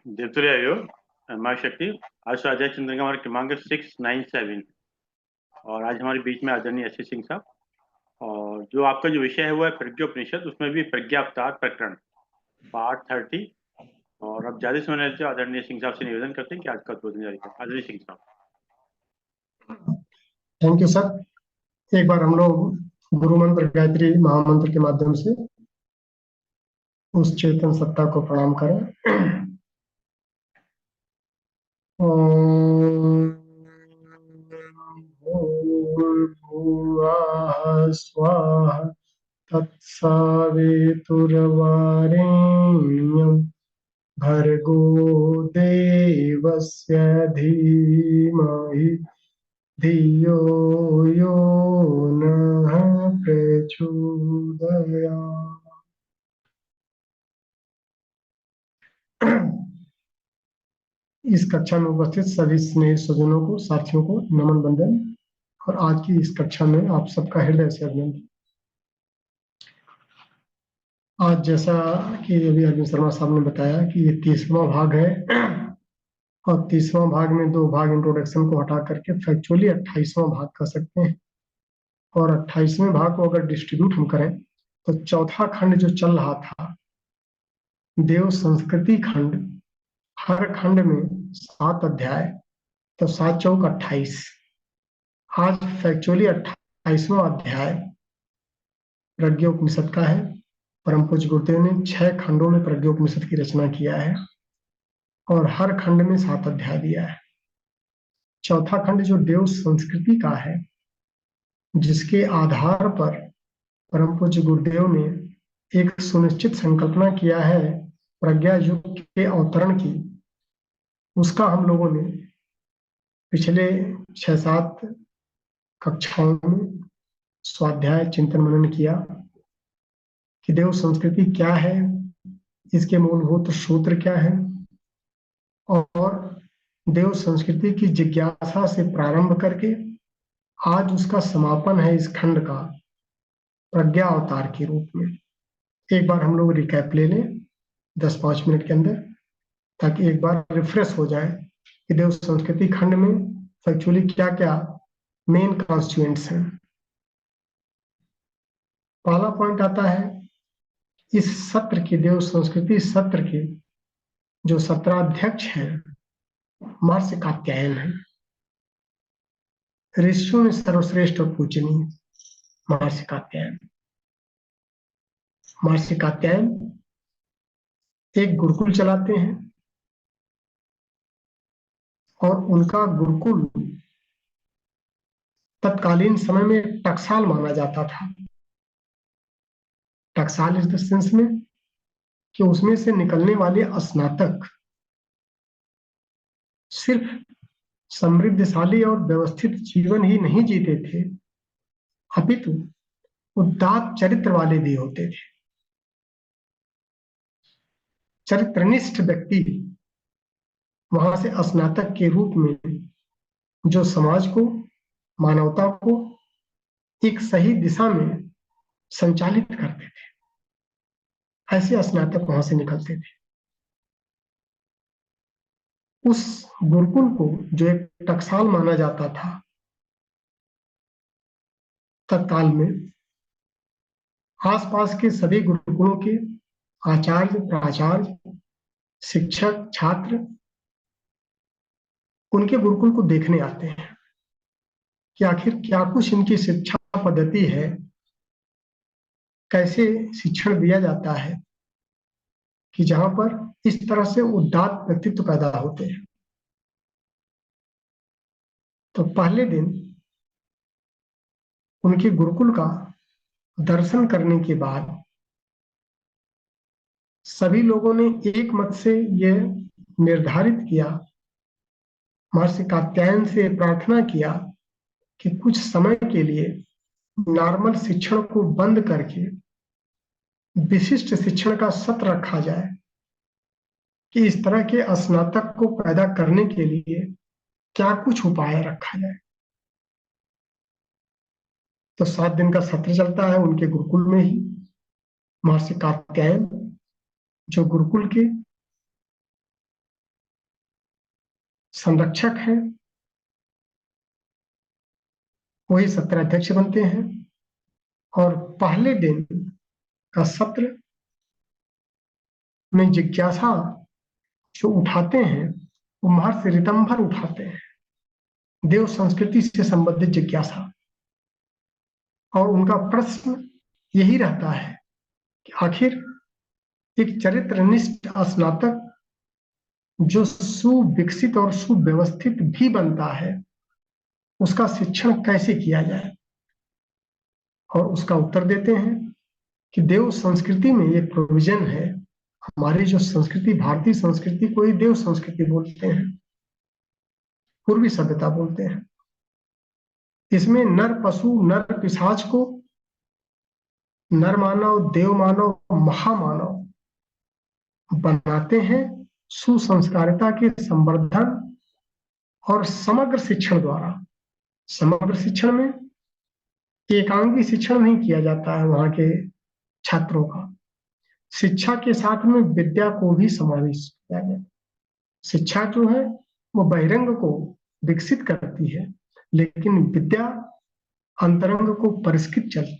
देवतुल्य आयोग माँ शक्ति। आज स्वाध्याय चंद्रिका हमारे क्रमांक 697 और आज हमारे बीच में आदरणीय एस सिंह साहब। और जो आपका जो विषय है वो है प्रज्ञोपनिषद, उसमें भी प्रज्ञावतार प्रकरण पार्ट 30। और अब ज्यादा समय लेते आदरणीय सिंह साहब से निवेदन करते हैं कि आज का उद्बोधन जारी करें। आदरणीय सिंह साहब। Thank you sir. एक बार हम लोग गुरु मंत्र गायत्री महामंत्र के माध्यम से उस चेतन सत्ता को प्रणाम करें। ओम भूर्भुवः स्वः तत्सवितुर्वरेण्यं भर्गो देवस्य धीमहि धियो यो नः प्रचोदयात्। इस कक्षा में उपस्थित सभी स्नेह स्वजनों को, साथियों को नमन बंदन। और आज की इस कक्षा में आप सबका हृदय से अभिनंदन। आज जैसा कि अभी अरविंद शर्मा साहब ने बताया कि ये 30वां भाग है और 30वां भाग में 2 भाग इंट्रोडक्शन को हटा करके फैक्चुअली 28वां भाग कर सकते हैं। और 28वें भाग को अगर डिस्ट्रीब्यूट हम करें तो चौथा खंड जो चल रहा था देव संस्कृति खंड, हर खंड में 7 अध्याय, तो 7 चौक 28। आज फैक्चुअली 28वां अध्याय प्रज्ञोपनिषद का है। परम पूज्य गुरुदेव ने 6 खंडों में प्रज्ञोपनिषद की रचना किया है और हर खंड में 7 अध्याय दिया है। चौथा खंड जो देव संस्कृति का है, जिसके आधार पर परम पूज्य गुरुदेव ने एक सुनिश्चित संकल्पना किया है प्रज्ञा युग के अवतरण की, उसका हम लोगों ने पिछले 6-7 कक्षाओं में स्वाध्याय चिंतन मनन किया कि देव संस्कृति क्या है, इसके मूलभूत सूत्र क्या है और देव संस्कृति की जिज्ञासा से प्रारंभ करके आज उसका समापन है इस खंड का प्रज्ञा अवतार के रूप में। एक बार हम लोग रिकैप ले लें 10-5 मिनट के अंदर, ताकि एक बार रिफ्रेश हो जाए कि देव संस्कृति खंड में फैक्चुअली क्या क्या मेन कॉन्स्टिट्यूएंट्स हैं। पहला पॉइंट आता है इस सत्र के, देव संस्कृति सत्र के जो सत्राध्यक्ष हैं महर्षि कात्यायन है। ऋषियों में सर्वश्रेष्ठ और पूजनीय महर्षि कात्यायन। महर्षि कात्यायन एक गुरुकुल चलाते हैं और उनका गुरुकुल तत्कालीन समय में टकसाल माना जाता था। टकसाल इस द सेंस में कि उसमें से निकलने वाले स्नातक सिर्फ समृद्धशाली और व्यवस्थित जीवन ही नहीं जीते थे, अपितु उदात्त चरित्र वाले भी होते थे। चरित्रनिष्ठ व्यक्ति वहां से स्नातक के रूप में जो समाज को, मानवता को एक सही दिशा में संचालित करते थे, ऐसे स्नातक वहां से निकलते थे। उस गुरुकुल को जो एक टकसाल माना जाता था तत्काल में, आसपास के सभी गुरुकुलों के आचार्य, प्राचार्य, शिक्षक, छात्र उनके गुरुकुल को देखने आते हैं कि आखिर क्या कुछ इनकी शिक्षा पद्धति है, कैसे शिक्षण दिया जाता है कि जहां पर इस तरह से उदात्त व्यक्तित्व पैदा होते हैं। तो पहले दिन उनके गुरुकुल का दर्शन करने के बाद सभी लोगों ने एक मत से यह निर्धारित किया, महर्षि कात्यायन से प्रार्थना किया कि कुछ समय के लिए नॉर्मल शिक्षण को बंद करके विशिष्ट शिक्षण का सत्र रखा जाए कि इस तरह के स्नातक को पैदा करने के लिए क्या कुछ उपाय रखा जाए। तो 7 दिन का सत्र चलता है उनके गुरुकुल में ही। महर्षि कात्यायन जो गुरुकुल के संरक्षक हैं, वही सत्र अध्यक्ष बनते हैं। और पहले दिन का सत्र में जिज्ञासा जो उठाते हैं वो महर्षि ऋतंभर उठाते हैं, देव संस्कृति से संबंधित जिज्ञासा। और उनका प्रश्न यही रहता है कि आखिर एक चरित्रनिष्ठ स्नातक जो सुविकसित और सुव्यवस्थित भी बनता है, उसका शिक्षण कैसे किया जाए। और उसका उत्तर देते हैं कि देव संस्कृति में ये प्रोविजन है। हमारी जो संस्कृति, भारतीय संस्कृति को ही देव संस्कृति बोलते हैं, पूर्वी सभ्यता बोलते हैं। इसमें नर पशु नर पिशाच को नर मानव, देव मानव, महामानव बनाते हैं सुसंस्कारिता के संवर्धन और समग्र शिक्षण द्वारा। समग्र शिक्षण में एकांगी शिक्षण नहीं किया जाता है वहां के छात्रों का, शिक्षा के साथ में विद्या को भी समावेश किया जाए। शिक्षा जो है वो बहिरंग को विकसित करती है, लेकिन विद्या अंतरंग को परिष्कृत चलती,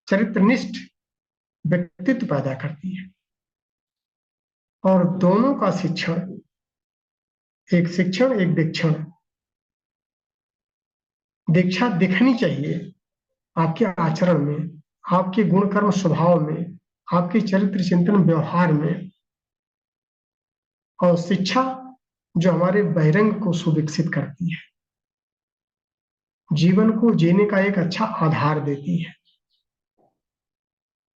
चरित्रनिष्ठ व्यक्तित्व पैदा करती है। और दोनों का शिक्षण, एक शिक्षण एक दीक्षण, दीक्षा दिखनी चाहिए आपके आचरण में, आपके गुण कर्म स्वभाव में, आपके चरित्र चिंतन व्यवहार में। और शिक्षा जो हमारे बहिरंग को सुविकसित करती है, जीवन को जीने का एक अच्छा आधार देती है,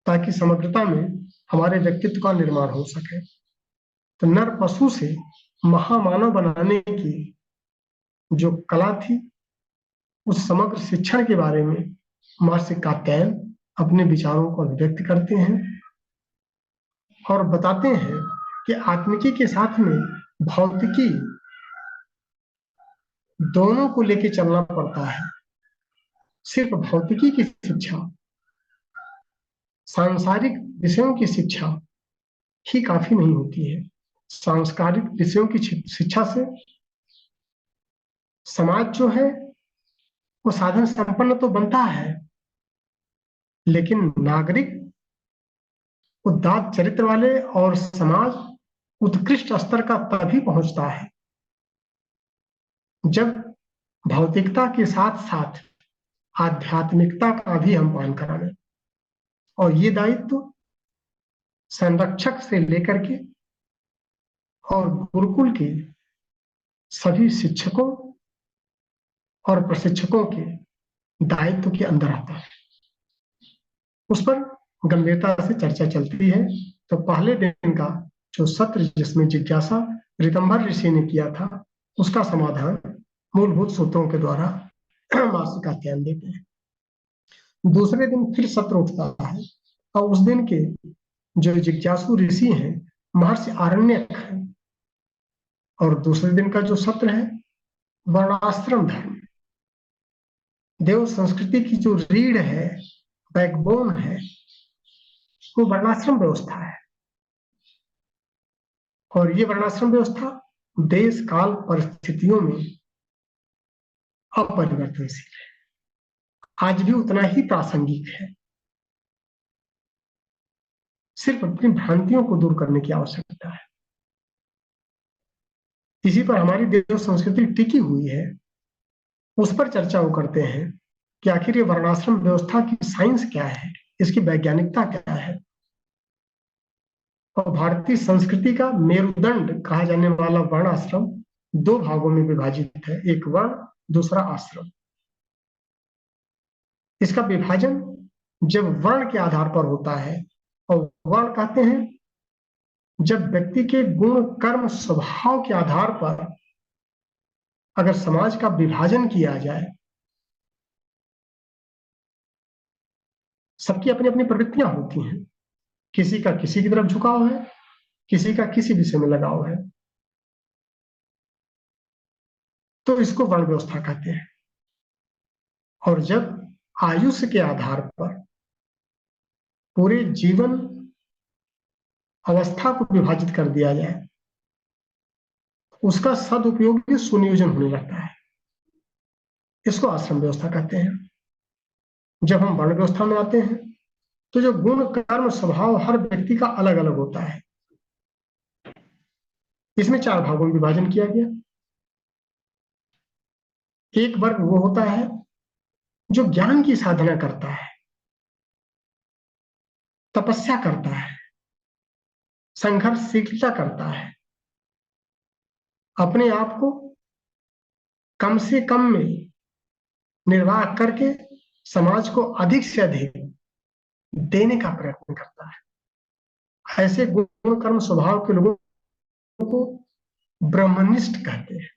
ताकि समग्रता में हमारे व्यक्तित्व का निर्माण हो सके। तो नर पशु से महामानव बनाने की जो कला थी, उस समग्र शिक्षण के बारे में महर्षि कात्यायन अपने विचारों को अभिव्यक्त करते हैं और बताते हैं कि आत्मिकी के साथ में भौतिकी दोनों को लेके चलना पड़ता है। सिर्फ भौतिकी की शिक्षा, सांसारिक विषयों की शिक्षा ही काफी नहीं होती है। सांस्कारिक विषयों की शिक्षा से समाज जो है वो साधन संपन्न तो बनता है, लेकिन नागरिक उदात्त चरित्र वाले और समाज उत्कृष्ट स्तर का तभी पहुंचता है जब भौतिकता के साथ साथ आध्यात्मिकता का भी हम पालन कराएं। और ये दायित्व संरक्षक से लेकर के और गुरुकुल के सभी शिक्षकों और प्रशिक्षकों के दायित्व के अंदर आता है। उस पर गंभीरता से चर्चा चलती है। तो पहले दिन का जो सत्र जिसमें जिज्ञासा ऋतंभर ऋषि ने किया था, उसका समाधान मूलभूत सूत्रों के द्वारा मासिक अध्ययन देते हैं। दूसरे दिन फिर सत्र उठता है और उस दिन के जो जिज्ञासु ऋषि हैं महर्षि आरण्यक हैं। और दूसरे दिन का जो सत्र है वर्णाश्रम धर्म, देव संस्कृति की जो रीढ़ है, बैकबोन है, वो वर्णाश्रम व्यवस्था है। और ये वर्णाश्रम व्यवस्था देश काल परिस्थितियों में अपरिवर्तनशील है, आज भी उतना ही प्रासंगिक है। सिर्फ अपनी भ्रांतियों को दूर करने की आवश्यकता है। इसी पर हमारी देव संस्कृति टिकी हुई है। उस पर चर्चा वो करते हैं कि आखिर ये वर्णाश्रम व्यवस्था की साइंस क्या है, इसकी वैज्ञानिकता क्या है। और भारतीय संस्कृति का मेरुदंड कहा जाने वाला वर्णाश्रम दो भागों में विभाजित है, एक वर्ण दूसरा आश्रम। इसका विभाजन जब वर्ण के आधार पर होता है, और वर्ण कहते हैं जब व्यक्ति के गुण कर्म स्वभाव के आधार पर अगर समाज का विभाजन किया जाए, सबकी अपनी अपनी प्रवृत्तियां होती हैं, किसी का किसी की तरफ झुकाव है, किसी का किसी विषय में लगाव है, तो इसको वर्ण व्यवस्था कहते हैं। और जब आयुष के आधार पर पूरे जीवन अवस्था को विभाजित कर दिया जाए, उसका सदुपयोग सुनियोजन होने लगता है। इसको आश्रम व्यवस्था कहते हैं। जब हम वर्ण व्यवस्था में आते हैं तो जो गुण कर्म स्वभाव हर व्यक्ति का अलग अलग होता है। इसमें 4 भागों में विभाजन किया गया। एक वर्ग वो होता है जो ज्ञान की साधना करता है, तपस्या करता है, संघर्षशीलता करता है, अपने आप को कम से कम में निर्वाह करके समाज को अधिक से अधिक देने का प्रयत्न करता है। ऐसे गुण कर्म स्वभाव के लोगों को ब्रह्मनिष्ठ कहते हैं।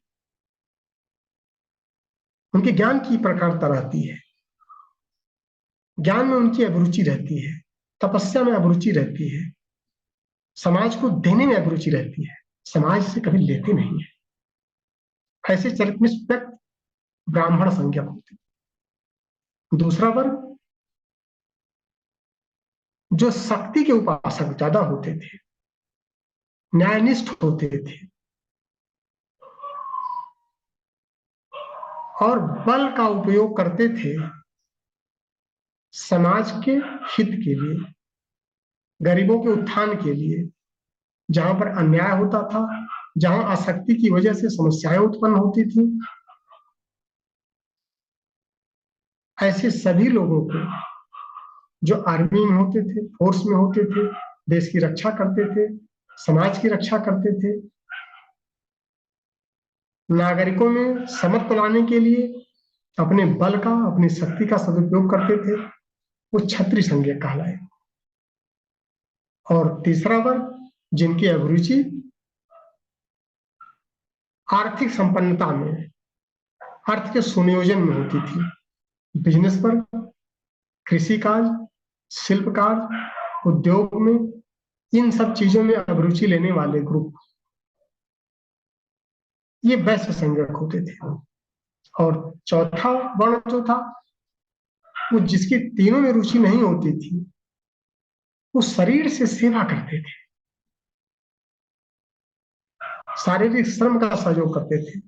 उनके ज्ञान की प्रखरता रहती है, ज्ञान में उनकी अभिरुचि रहती है, तपस्या में अभिरुचि रहती है, समाज को देने में अभिरुचि रहती है, समाज से कभी लेते नहीं है। ऐसे चरित्र में व्यक्ति ब्राह्मण संज्ञक होते। दूसरा वर्ग जो शक्ति के उपासक ज्यादा होते थे, न्यायनिष्ठ होते थे और बल का उपयोग करते थे समाज के हित के लिए, गरीबों के उत्थान के लिए। जहां पर अन्याय होता था, जहां आसक्ति की वजह से समस्याएं उत्पन्न होती थी, ऐसे सभी लोगों को जो आर्मी में होते थे, फोर्स में होते थे, देश की रक्षा करते थे, समाज की रक्षा करते थे, नागरिकों में समत्व लाने के लिए अपने बल का, अपनी शक्ति का सदुपयोग करते थे, वो क्षत्रिय संज्ञक कहलाए। और तीसरा वर्ग जिनकी अभिरुचि आर्थिक संपन्नता में, अर्थ के सुनियोजन में होती थी, बिजनेस पर, कृषि कार्य, शिल्प कार्य, उद्योग में, इन सब चीजों में अभिरुचि लेने वाले ग्रुप, ये वैश्य संज्ञक होते थे। और चौथा वर्ण जो था, वो जिसकी तीनों में रुचि नहीं होती थी, वो शरीर से सेवा करते थे, शारीरिक श्रम का सहयोग करते थे,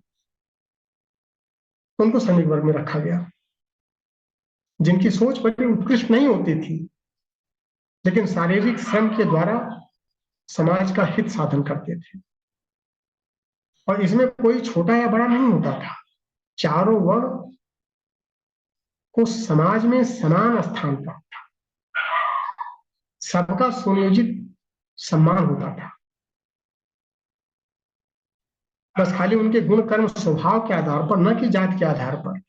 उनको श्रमिक वर्ग में रखा गया। जिनकी सोच बड़ी उत्कृष्ट नहीं होती थी, लेकिन शारीरिक श्रम के द्वारा समाज का हित साधन करते थे। और इसमें कोई छोटा या बड़ा नहीं होता था, चारों वर्ण को समाज में समान स्थान प्राप्त था, सबका सुनियोजित सम्मान होता था। बस खाली उनके गुण कर्म स्वभाव के आधार पर, न कि जात के आधार पर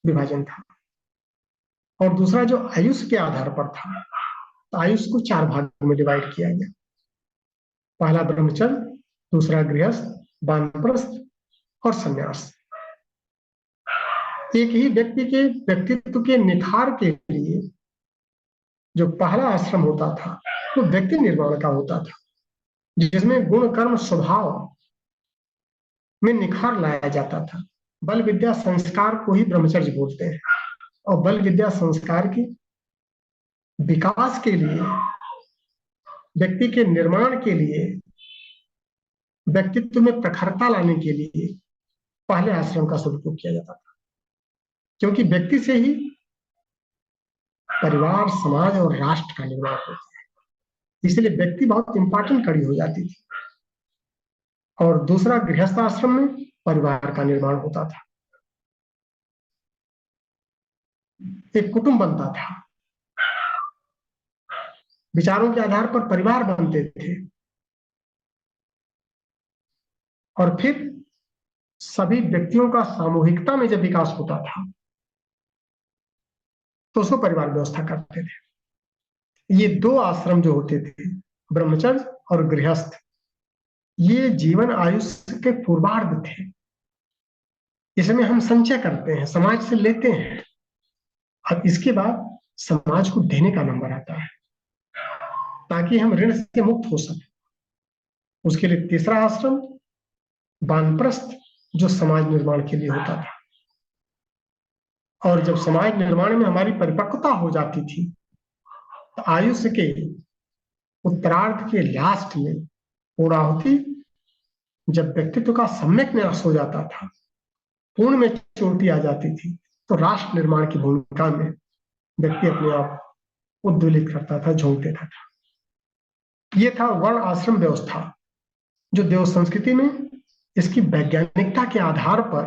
विभाजन था। और दूसरा जो आयुष के आधार पर था, तो आयुष को 4 भागों में डिवाइड किया गया। पहला ब्रह्मचर्य, दूसरा गृहस्थ, वानप्रस्थ और संन्यास। एक ही व्यक्ति के व्यक्तित्व के निखार के लिए जो पहला आश्रम होता था, वो व्यक्ति निर्माण का होता था, जिसमें गुण कर्म स्वभाव में निखार लाया जाता था। बल विद्या संस्कार को ही ब्रह्मचर्य बोलते हैं। और बल विद्या संस्कार के विकास के लिए, व्यक्ति के निर्माण के लिए, व्यक्तित्व में प्रखरता लाने के लिए पहले आश्रम का सदुपयोग किया जाता था। क्योंकि व्यक्ति से ही परिवार, समाज और राष्ट्र का निर्माण होता है, इसलिए व्यक्ति बहुत इंपॉर्टेंट कड़ी हो जाती थी। और दूसरा गृहस्थ आश्रम में परिवार का निर्माण होता था, एक कुटुंब बनता था, विचारों के आधार पर परिवार बनते थे, और फिर सभी व्यक्तियों का सामूहिकता में जब विकास होता था तो उसको परिवार व्यवस्था करते थे। ये 2 आश्रम जो होते थे, ब्रह्मचर्य और गृहस्थ, ये जीवन आयुष्य के पूर्वार्ध थे। इसमें हम संचय करते हैं, समाज से लेते हैं, अब इसके बाद समाज को देने का नंबर आता है, ताकि हम ऋण से मुक्त हो सके। उसके लिए तीसरा आश्रम वानप्रस्थ, जो समाज निर्माण के लिए होता था। और जब समाज निर्माण में हमारी परिपक्वता हो जाती थी, तो आयुष्य के उत्तरार्ध के लास्ट में पूर्णाहुति जब व्यक्तित्व का सम्यक न्यास हो जाता था, पूर्ण मैच्योरिटी आ जाती थी, तो राष्ट्र निर्माण की भूमिका में व्यक्ति अपने आप उद्वेलित करता था, झोंक देता था। ये था वर्ण आश्रम व्यवस्था, जो देव संस्कृति में इसकी वैज्ञानिकता के आधार पर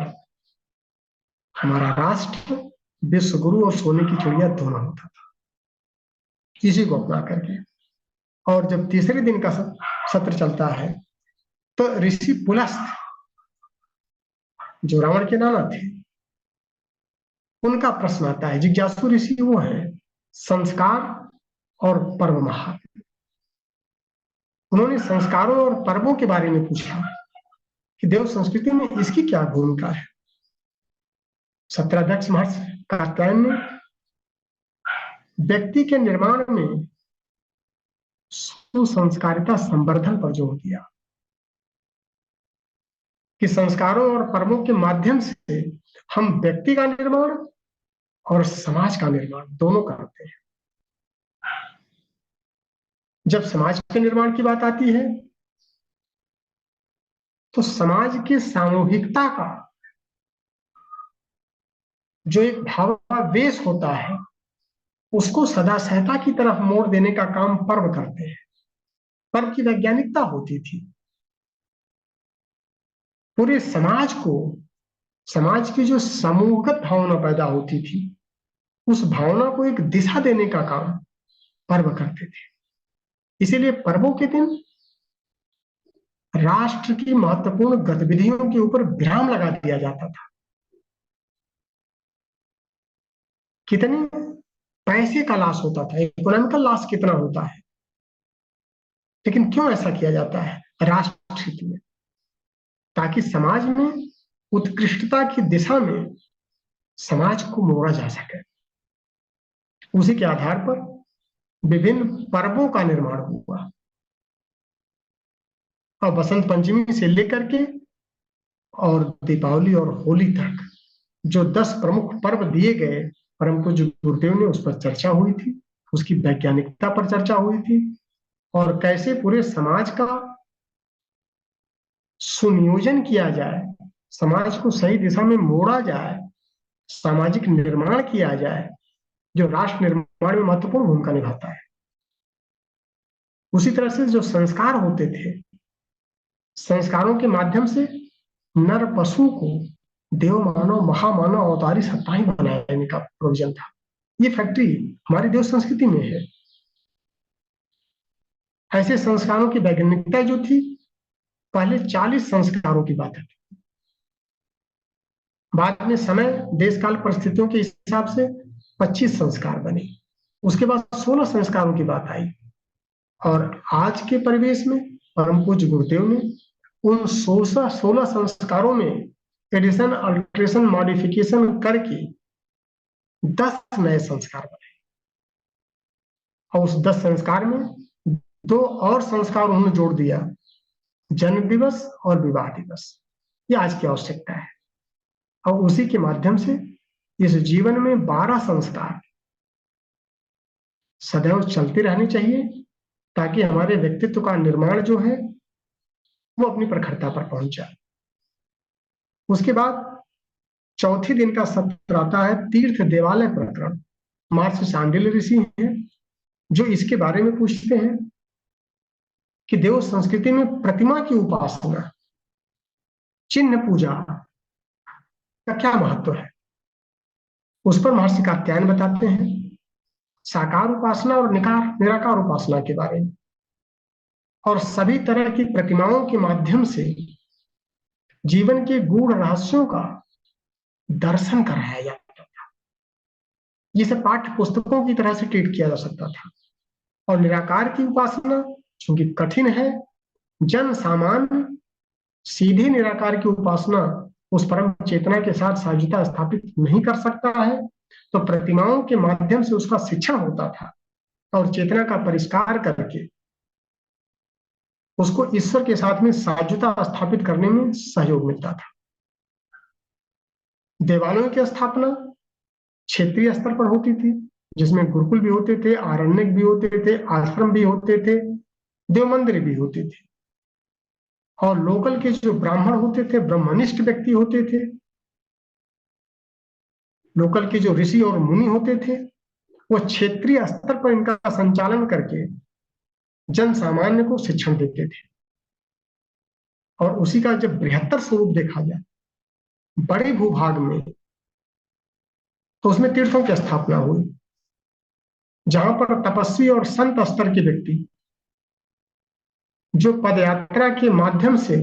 हमारा राष्ट्र विश्व गुरु और सोने की चिड़िया दोनों होता था, इसी को अपना करके। और जब तीसरे दिन का सत्र चलता है, तो ऋषि पुलस्त, जो रावण के नाना थे, उनका प्रश्न आता है। जिज्ञासु ऋषि वो है संस्कार और पर्व महात्म। उन्होंने संस्कारों और पर्वों के बारे में पूछा कि देव संस्कृति में इसकी क्या भूमिका है। सत्राध्यक्ष महर्षि कात्यायन ने व्यक्ति के निर्माण में सुसंस्कारिता संवर्धन पर जोर दिया कि संस्कारों और पर्वों के माध्यम से हम व्यक्ति का निर्माण और समाज का निर्माण दोनों करते हैं। जब समाज के निर्माण की बात आती है, तो समाज की सामूहिकता का जो एक भावावेश होता है, उसको सदा सहता की तरफ मोड़ देने का काम पर्व करते हैं। पर्व की वैज्ञानिकता होती थी, पूरे समाज को, समाज की जो समूहगत भावना पैदा होती थी, उस भावना को एक दिशा देने का काम पर्व करते थे। इसीलिए पर्वों के दिन राष्ट्र की महत्वपूर्ण गतिविधियों के ऊपर विराम लगा दिया जाता था। कितने पैसे का लॉस होता था, इकोनॉमिकल लॉस कितना होता है, लेकिन क्यों ऐसा किया जाता है? राष्ट्र हित में, ताकि समाज में उत्कृष्टता की दिशा में समाज को मोड़ा जा सके। उसी के आधार पर विभिन्न पर्वों का निर्माण हुआ, और बसंत पंचमी से लेकर के और दीपावली और होली तक जो 10 प्रमुख पर्व दिए गए, परम पूज्य गुरुदेव ने उस पर चर्चा हुई थी, उसकी वैज्ञानिकता पर चर्चा हुई थी, और कैसे पूरे समाज का सुनियोजन किया जाए, समाज को सही दिशा में मोड़ा जाए, सामाजिक निर्माण किया जाए, जो राष्ट्र निर्माण में महत्वपूर्ण भूमिका निभाता है। उसी तरह से जो संस्कार होते थे, संस्कारों के माध्यम से नर पशु को देव मानव महामानव अवतारी सत्ताएं बनाने का प्रोविजन था। ये फैक्ट्री हमारी देव संस्कृति में है। ऐसे संस्कारों की वैज्ञानिकता जो थी, पहले 40 संस्कारों की बात है, बाद में समय देश काल परिस्थितियों के हिसाब से 25 संस्कार बने, उसके बाद 16 संस्कारों की बात आई, और आज के परिवेश में परम पूज्य गुरुदेव ने उन 16 संस्कारों में एडिशन, अल्ट्रेशन, मॉडिफिकेशन करके 10 नए संस्कार बनाए, और उस 10 संस्कार में 2 और संस्कार उन्होंने जोड़ दिया, जन्म दिवस और विवाह दिवस। ये आज की आवश्यकता है, और उसी के माध्यम से इस जीवन में 12 संस्कार सदैव चलते रहने चाहिए, ताकि हमारे व्यक्तित्व का निर्माण जो है वो अपनी प्रखरता पर पहुंच जाए। उसके बाद चौथे दिन का सत्र आता है तीर्थ देवालय प्रकरण। महर्षि शांडिल्य ऋषि हैं जो इसके बारे में पूछते हैं कि देव संस्कृति में प्रतिमा की उपासना, चिन्ह पूजा का क्या महत्व है। उस पर महर्षि कात्यायन बताते हैं साकार उपासना और निराकार उपासना के बारे में, और सभी तरह की प्रतिमाओं के माध्यम से जीवन के गूढ़ रहस्यों का दर्शन कराया जाता था। ये सब पाठ्य पुस्तकों की तरह से ट्रीट किया जा सकता था। और निराकार की उपासना चूंकि कठिन है, जन सामान्य सीधे निराकार की उपासना उस परम चेतना के साथ साझुता स्थापित नहीं कर सकता है, तो प्रतिमाओं के माध्यम से उसका शिक्षण होता था, और चेतना का परिष्कार करके उसको ईश्वर के साथ में साझुता स्थापित करने में सहयोग मिलता था। देवालयों की स्थापना क्षेत्रीय स्तर पर होती थी, जिसमें गुरुकुल भी होते थे, आरण्यक भी होते थे, आश्रम भी होते थे, देव मंदिर भी होते थे। और लोकल के जो ब्राह्मण होते थे, ब्रह्मनिष्ठ व्यक्ति होते थे, लोकल के जो ऋषि और मुनि होते थे, वो क्षेत्रीय स्तर पर इनका संचालन करके जन सामान्य को शिक्षण देते थे। और उसी का जब बृहत्तर स्वरूप देखा जाए बड़े भूभाग में, तो उसमें तीर्थों की स्थापना हुई, जहां पर तपस्वी और संत स्तर के व्यक्ति जो पदयात्रा के माध्यम से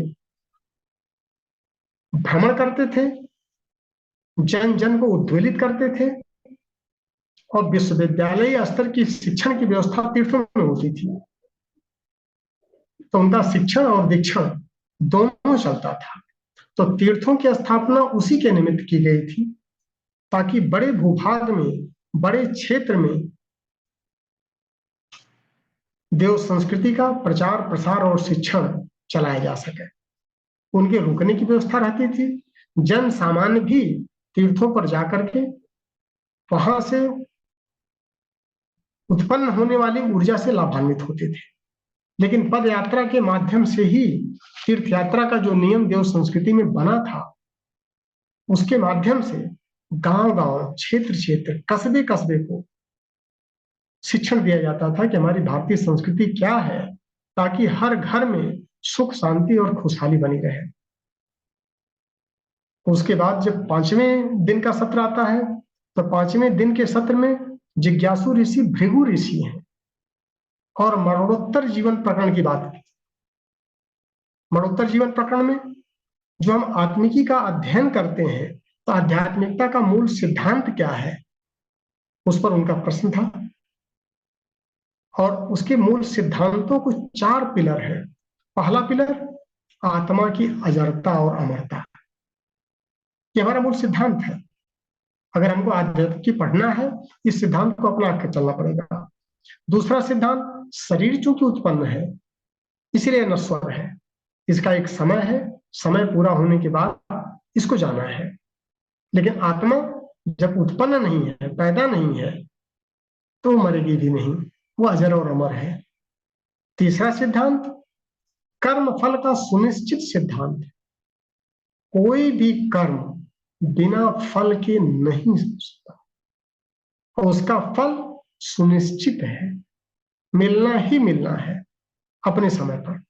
भ्रमण करते थे, जन जन को उद्वेलित करते थे, और विश्वविद्यालय स्तर की शिक्षण की व्यवस्था तीर्थों में होती थी। तो उनका शिक्षण और दीक्षण दोनों चलता था। तो तीर्थों की स्थापना उसी के निमित्त की गई थी, ताकि बड़े भूभाग में, बड़े क्षेत्र में देव संस्कृति का प्रचार प्रसार और शिक्षण चलाया जा सके। उनके रुकने की व्यवस्था रहती थी। जन सामान्य भी तीर्थों पर जाकर के वहां से उत्पन्न होने वाली ऊर्जा से लाभान्वित होते थे। लेकिन पद यात्रा के माध्यम से ही तीर्थ यात्रा का जो नियम देव संस्कृति में बना था, उसके माध्यम से गांव गांव, क्षेत्र क्षेत्र, कस्बे कस्बे को शिक्षण दिया जाता था कि हमारी भारतीय संस्कृति क्या है, ताकि हर घर में सुख शांति और खुशहाली बनी रहे। उसके बाद जब 5वें दिन का सत्र आता है, तो 5वें दिन के सत्र में जिज्ञासु ऋषि भृगु ऋषि हैं और मरणोत्तर जीवन प्रकरण की बात की। मरणोत्तर जीवन प्रकरण में जो हम आत्मिकी का अध्ययन करते हैं, तो आध्यात्मिकता का मूल सिद्धांत क्या है, उस पर उनका प्रश्न था। और उसके मूल सिद्धांतों को 4 पिलर है। पहला पिलर आत्मा की अजरता और अमरता, ये हमारा मूल सिद्धांत है। अगर हमको आध्यात्म की पढ़ना है, इस सिद्धांत को अपना कर चलना पड़ेगा। दूसरा सिद्धांत शरीर चूंकि उत्पन्न है इसलिए नश्वर है, इसका एक समय है, समय पूरा होने के बाद इसको जाना है। लेकिन आत्मा जब उत्पन्न नहीं है, पैदा नहीं है, तो मरेगी भी नहीं, वो अजर और अमर है। तीसरा सिद्धांत कर्म फल का सुनिश्चित सिद्धांत। कोई भी कर्म बिना फल के नहीं हो सकता, और उसका फल सुनिश्चित है, मिलना ही मिलना है अपने समय पर।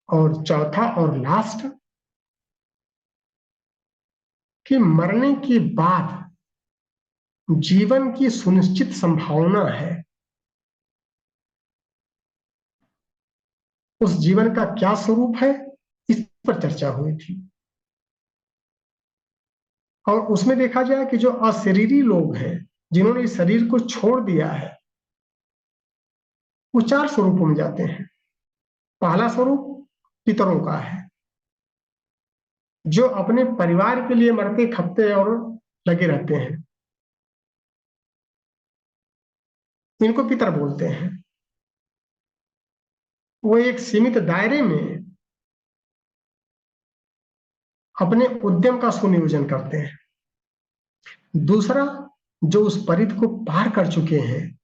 और चौथा और लास्ट कि मरने के बाद जीवन की सुनिश्चित संभावना है। उस जीवन का क्या स्वरूप है, इस पर चर्चा हुई थी। और उसमें देखा जाए कि जो अशरीरी लोग हैं, जिन्होंने इस शरीर को छोड़ दिया है, वो 4 स्वरूपों में जाते हैं। पहला स्वरूप पितरों का है, जो अपने परिवार के लिए मरते खपते और लगे रहते हैं, इनको पितर बोलते हैं। वो एक सीमित दायरे में अपने उद्यम का सुनियोजन करते हैं। दूसरा, जो उस परिध को पार कर चुके हैं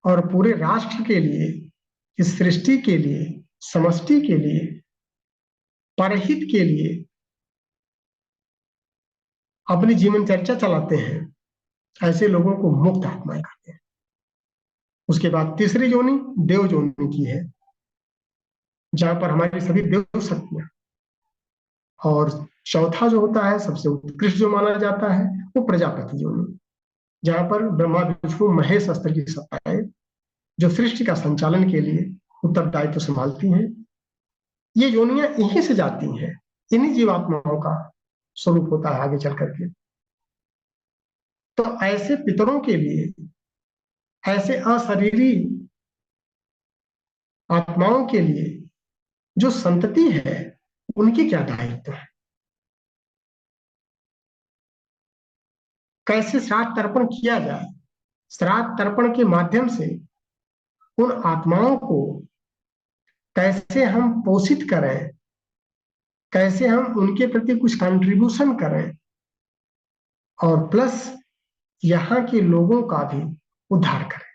और पूरे राष्ट्र के लिए, इस सृष्टि के लिए, समष्टि के लिए, परहित के लिए अपनी जीवन चर्चा चलाते हैं, ऐसे लोगों को मुक्त आत्माएं कहते हैं। उसके बाद तीसरी योनि देव योनि की है, जहां पर हमारी सभी देव शक्तियां। और चौथा जो होता है, सबसे उत्कृष्ट जो माना जाता है, वो प्रजापति योनि, जहां पर ब्रह्मा विष्णु महेश स्तर की सत्ताएं जो सृष्टि का संचालन के लिए उत्तरदायित्व संभालती हैं, ये योनियां यहीं से जाती हैं। इन्हीं जीवात्माओं का स्वरूप होता है आगे चल करके। तो ऐसे पितरों के लिए, ऐसे अशरीरी आत्माओं के लिए जो संतति है, उनकी क्या दायित्व है, कैसे श्राद्ध तर्पण किया जाए, श्राद्ध तर्पण के माध्यम से उन आत्माओं को कैसे हम पोषित करें, कैसे हम उनके प्रति कुछ कंट्रीब्यूशन करें, और प्लस यहाँ के लोगों का भी उद्धार करें।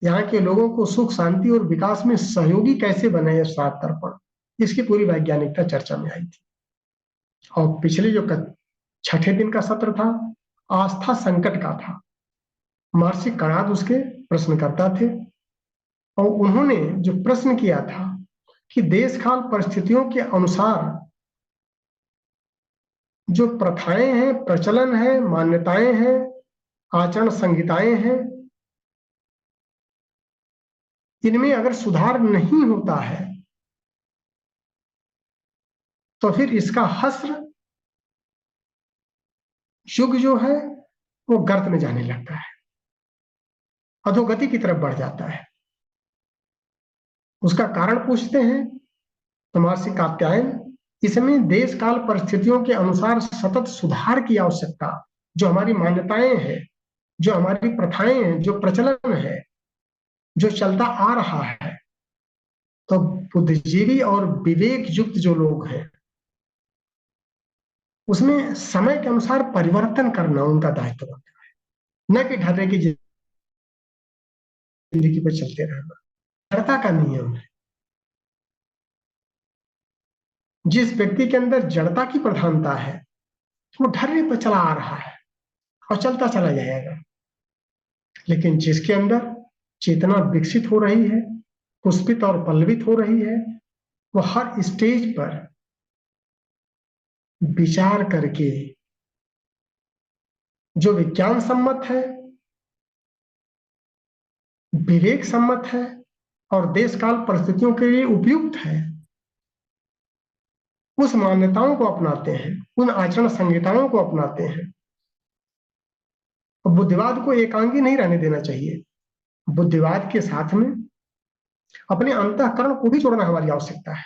यहाँ के लोगों को सुख शांति और विकास में सहयोगी कैसे बने, यह 7 दर्पण, इसकी पूरी वैज्ञानिकता चर्चा में आई थी। और पिछले जो छठे दिन का सत्र था, आस्था संकट का था। महर्षि कणाद उसके प्रश्नकर्ता थे और उन्होंने जो प्रश्न किया था कि देश काल परिस्थितियों के अनुसार जो प्रथाएं हैं, प्रचलन है, मान्यताएं हैं, आचरण संहिताएं हैं, इनमें अगर सुधार नहीं होता है तो फिर इसका हश्र युग जो है वो गर्त में जाने लगता है, अधोगति की तरफ बढ़ जाता है। उसका कारण पूछते हैं तो महर्षि कात्यायन, इसमें देश काल परिस्थितियों के अनुसार सतत सुधार की आवश्यकता, जो हमारी मान्यताएं हैं, जो हमारी प्रथाएं हैं, जो प्रचलन है, जो चलता आ रहा है, तो बुद्धिजीवी और विवेक युक्त जो लोग हैं उसमें समय के अनुसार परिवर्तन करना उनका दायित्व बनता है, न कि ढर्रे की जिंदगी पर चलते रहना। जड़ता का नियम है। जिस व्यक्ति के अंदर जड़ता की प्रधानता है वो ढर्रे पर चला आ रहा है और चलता चला जाएगा। लेकिन जिसके अंदर चेतना विकसित हो रही है, पुष्पित और पल्लवित हो रही है, वो हर स्टेज पर विचार करके जो विज्ञान सम्मत है, विवेक सम्मत है और देश काल परिस्थितियों के लिए उपयुक्त है, उस मान्यताओं को अपनाते हैं, उन आचरण संहिताओं को अपनाते हैं। और बुद्धिवाद को एकांगी नहीं रहने देना चाहिए। बुद्धिवाद के साथ में अपने अंतःकरण को भी जोड़ना हमारी आवश्यकता है,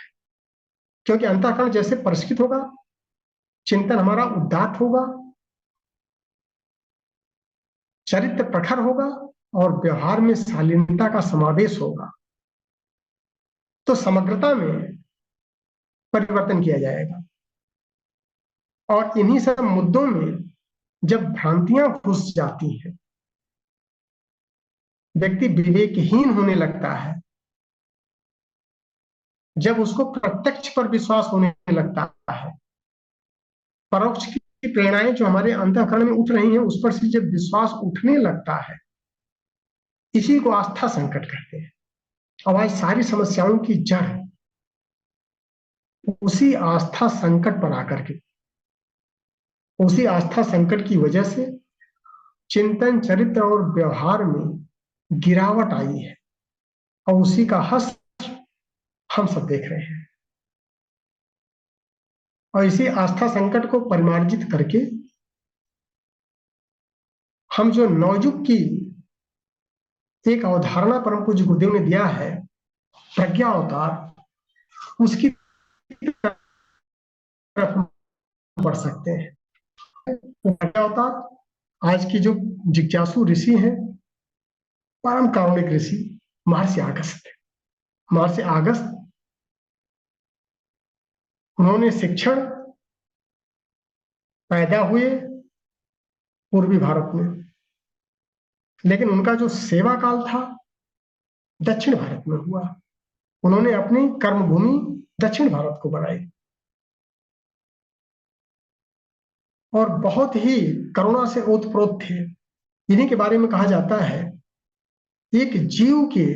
क्योंकि अंतःकरण जैसे परिष्कृत होगा, चिंतन हमारा उदात्त होगा, चरित्र प्रखर होगा और व्यवहार में शालीनता का समावेश होगा, तो समग्रता में परिवर्तन किया जाएगा। और इन्हीं सब मुद्दों में जब भ्रांतियां घुस जाती हैं, व्यक्ति विवेकहीन होने लगता है, जब उसको प्रत्यक्ष पर विश्वास होने लगता है, परोक्ष की प्रेरणाएं जो हमारे अंतःकरण में उठ रही हैं उस पर से जब विश्वास उठने लगता है, इसी को आस्था संकट कहते हैं। और आज सारी समस्याओं की जड़ उसी आस्था संकट पर आकर के, उसी आस्था संकट की वजह से चिंतन, चरित्र और व्यवहार में गिरावट आई है और उसी का हश्र हम सब देख रहे हैं। और इसी आस्था संकट को परिमार्जित करके हम जो नवयुग की एक अवधारणा परम पूज्य गुरुदेव ने दिया है, प्रज्ञा अवतार, उसकी तरफ बढ़ सकते हैं। प्रज्ञा अवतार आज की जो जिज्ञासु ऋषि हैं, परम कारुणिक ऋषि महर्षि आगस्त्य। महर्षि आगस्त्य, उन्होंने शिक्षण पैदा हुए पूर्वी भारत में, लेकिन उनका जो सेवा काल था दक्षिण भारत में हुआ। उन्होंने अपनी कर्मभूमि दक्षिण भारत को बनाई और बहुत ही करुणा से ओतप्रोत थे। इन्हीं के बारे में कहा जाता है, एक जीव के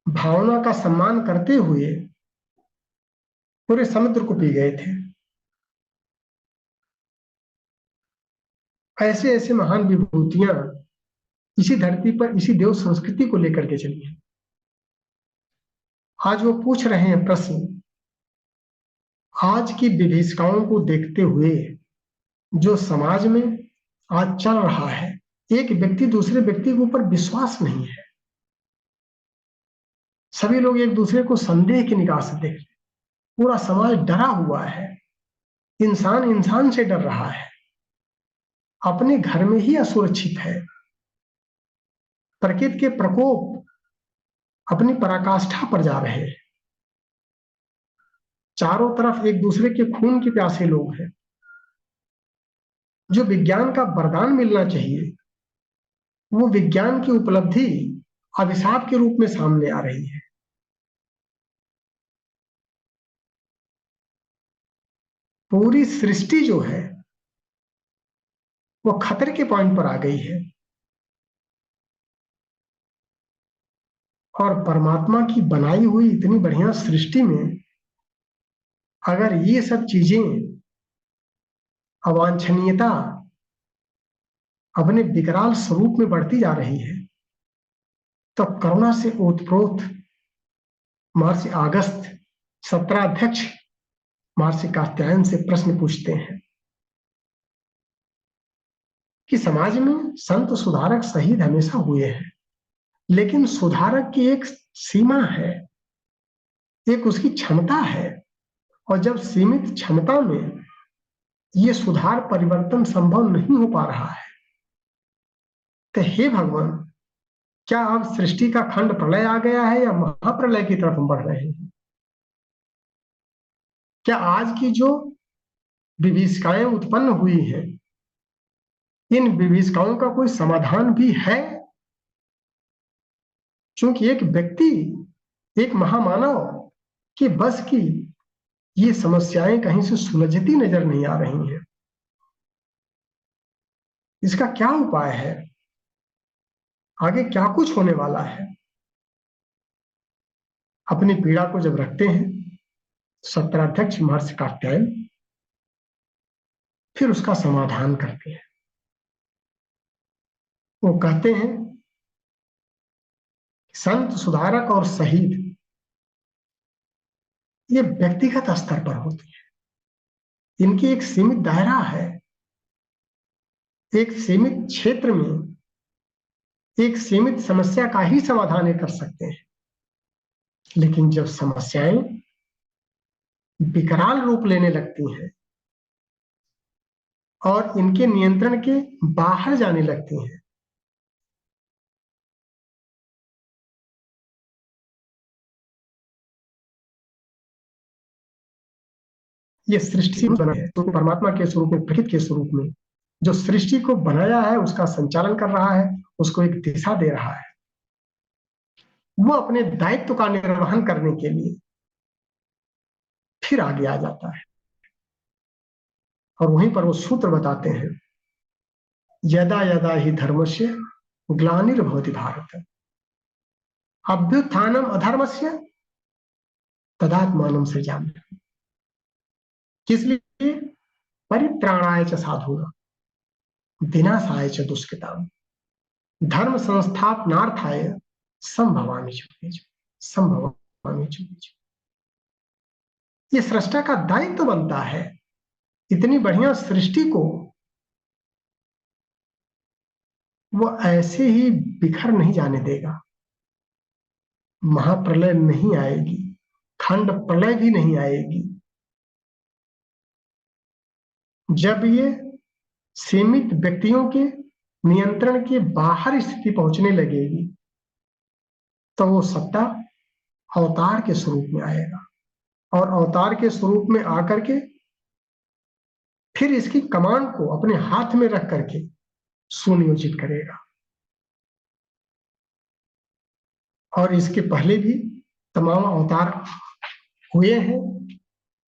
भावना का सम्मान करते हुए पूरे समुद्र को पी गए थे। ऐसे ऐसे महान विभूतियां इसी धरती पर इसी देव संस्कृति को लेकर के चली है। आज वो पूछ रहे हैं प्रश्न, आज की विभीषिकाओं को देखते हुए जो समाज में आज चल रहा है, एक व्यक्ति दूसरे व्यक्ति के ऊपर विश्वास नहीं है। सभी लोग एक दूसरे को संदेह की निगाह से देख रहे हैं। पूरा समाज डरा हुआ है, इंसान इंसान से डर रहा है, अपने घर में ही असुरक्षित है। प्रकृति के प्रकोप अपनी पराकाष्ठा पर जा रहे हैं। चारों तरफ एक दूसरे के खून के प्यासे लोग हैं। जो विज्ञान का वरदान मिलना चाहिए, वो विज्ञान की उपलब्धि अभिशाप के रूप में सामने आ रही है। पूरी सृष्टि जो है वो खतरे के पॉइंट पर आ गई है, और परमात्मा की बनाई हुई इतनी बढ़िया सृष्टि में अगर ये सब चीजें, अवांछनीयता अपने विकराल स्वरूप में बढ़ती जा रही है, तो करुणा से ओतप्रोत महर्षि अगस्त 17 अध्यक्ष महर्षि कात्यायन से प्रश्न पूछते हैं कि समाज में संत सुधारक शहीद हमेशा हुए हैं, लेकिन सुधारक की एक सीमा है, एक उसकी क्षमता है, और जब सीमित क्षमता में ये सुधार परिवर्तन संभव नहीं हो पा रहा है, तो हे भगवान, क्या अब सृष्टि का खंड प्रलय आ गया है या महाप्रलय की तरफ हम बढ़ रहे हैं? क्या आज की जो विभीषिकाएं उत्पन्न हुई हैं, इन विभीषिकाओं का कोई समाधान भी है? क्योंकि एक व्यक्ति, एक महामानव के बस की ये समस्याएं कहीं से सुलझती नजर नहीं आ रही हैं। इसका क्या उपाय है? आगे क्या कुछ होने वाला है? अपनी पीड़ा को जब रखते हैं सत्राध्यक्ष महर्षि कात्यायन, फिर उसका समाधान करते हैं। वो कहते हैं संत सुधारक और शहीद ये व्यक्तिगत स्तर पर होती है, इनकी एक सीमित दायरा है, एक सीमित क्षेत्र में एक सीमित समस्या का ही समाधान ये कर सकते हैं। लेकिन जब समस्याएं विकराल रूप लेने लगती हैं और इनके नियंत्रण के बाहर जाने लगती हैं, ये सृष्टि बना है तो परमात्मा के स्वरूप में, प्रकृति के स्वरूप में जो सृष्टि को बनाया है उसका संचालन कर रहा है, उसको एक दिशा दे रहा है। वो अपने दायित्व का निर्वहन करने के लिए फिर आगे आ जाता है, और वहीं पर वो सूत्र बताते हैं, यदा यदा ही धर्मस्य ग्लानिर्भवति भारत अभ्युत्थानम अधर्मस्य तदात्मानं सृजाम्यहम्। किस लिए? परित्राणाय च साधूनां विनाशाय च दुष्कृताम् धर्म संस्थापनार्थाय संभवामि युगे युगे, संभवामि युगे युगे। ये सृष्टा का दायित्व बनता है इतनी बढ़िया सृष्टि को वो ऐसे ही बिखर नहीं जाने देगा। महाप्रलय नहीं आएगी, खंड प्रलय भी नहीं आएगी। जब ये सीमित व्यक्तियों के नियंत्रण के बाहर स्थिति पहुंचने लगेगी तो वो सत्ता अवतार के स्वरूप में आएगा, और अवतार के स्वरूप में आकर के फिर इसकी कमान को अपने हाथ में रख करके सुनियोजित करेगा। और इसके पहले भी तमाम अवतार हुए हैं,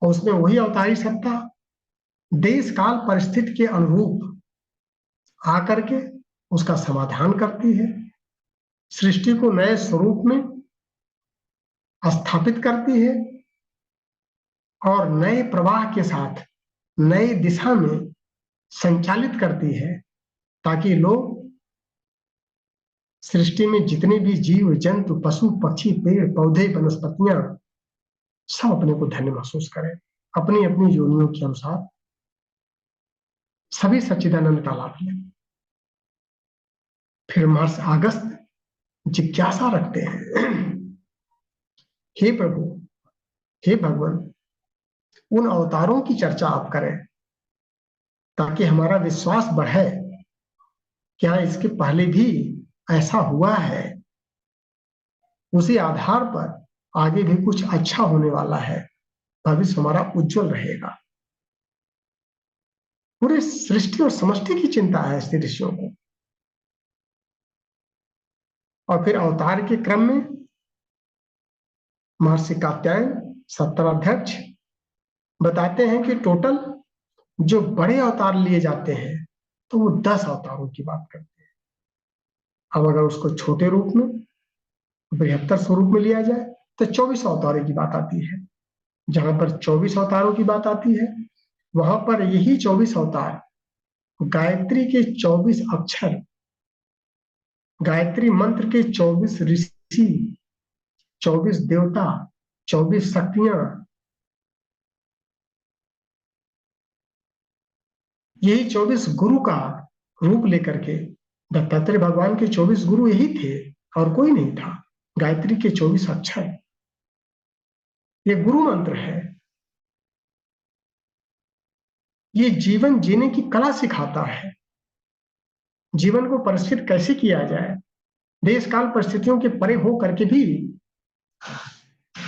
और उसमें वही अवतारी सत्ता देश काल परिस्थिति के अनुरूप आकर के उसका समाधान करती है, सृष्टि को नए स्वरूप में स्थापित करती है, और नए प्रवाह के साथ नई दिशा में संचालित करती है, ताकि लोग सृष्टि में जितने भी जीव जंतु पशु पक्षी पेड़ पौधे वनस्पतियां सब अपने को धन्य महसूस करें, अपनी अपनी योनियों के अनुसार सभी सच्चिदानंद का लाभ लें। फिर महर्षि अगस्त जिज्ञासा रखते हैं, हे प्रभु, हे भगवान, उन अवतारों की चर्चा आप करें ताकि हमारा विश्वास बढ़े। क्या इसके पहले भी ऐसा हुआ है? उसी आधार पर आगे भी कुछ अच्छा होने वाला है, भविष्य हमारा उज्जवल रहेगा। पूरे सृष्टि और समष्टि की चिंता है ऐसे ऋषियों को। और फिर अवतार के क्रम में महर्षि कात्यायन सत्तराध्यक्ष बताते हैं कि टोटल जो बड़े अवतार लिए जाते हैं तो वो 10 अवतारों की बात करते हैं। अब अगर उसको छोटे रूप में बृहत्तर स्वरूप में लिया जाए तो 24 अवतारों की बात आती है। जहां पर 24 अवतारों की बात आती है वहां पर यही 24 अवतार गायत्री के 24 अक्षर, गायत्री मंत्र के 24 ऋषि, 24 देवता, 24 शक्तियां, यही 24 गुरु का रूप लेकर के दत्तात्रेय भगवान के 24 गुरु यही थे और कोई नहीं था। गायत्री के 24 अक्षर, ये गुरु मंत्र है। ये जीवन जीने की कला सिखाता है, जीवन को परिष्कृत कैसे किया जाए, देश काल परिस्थितियों के परे हो करके भी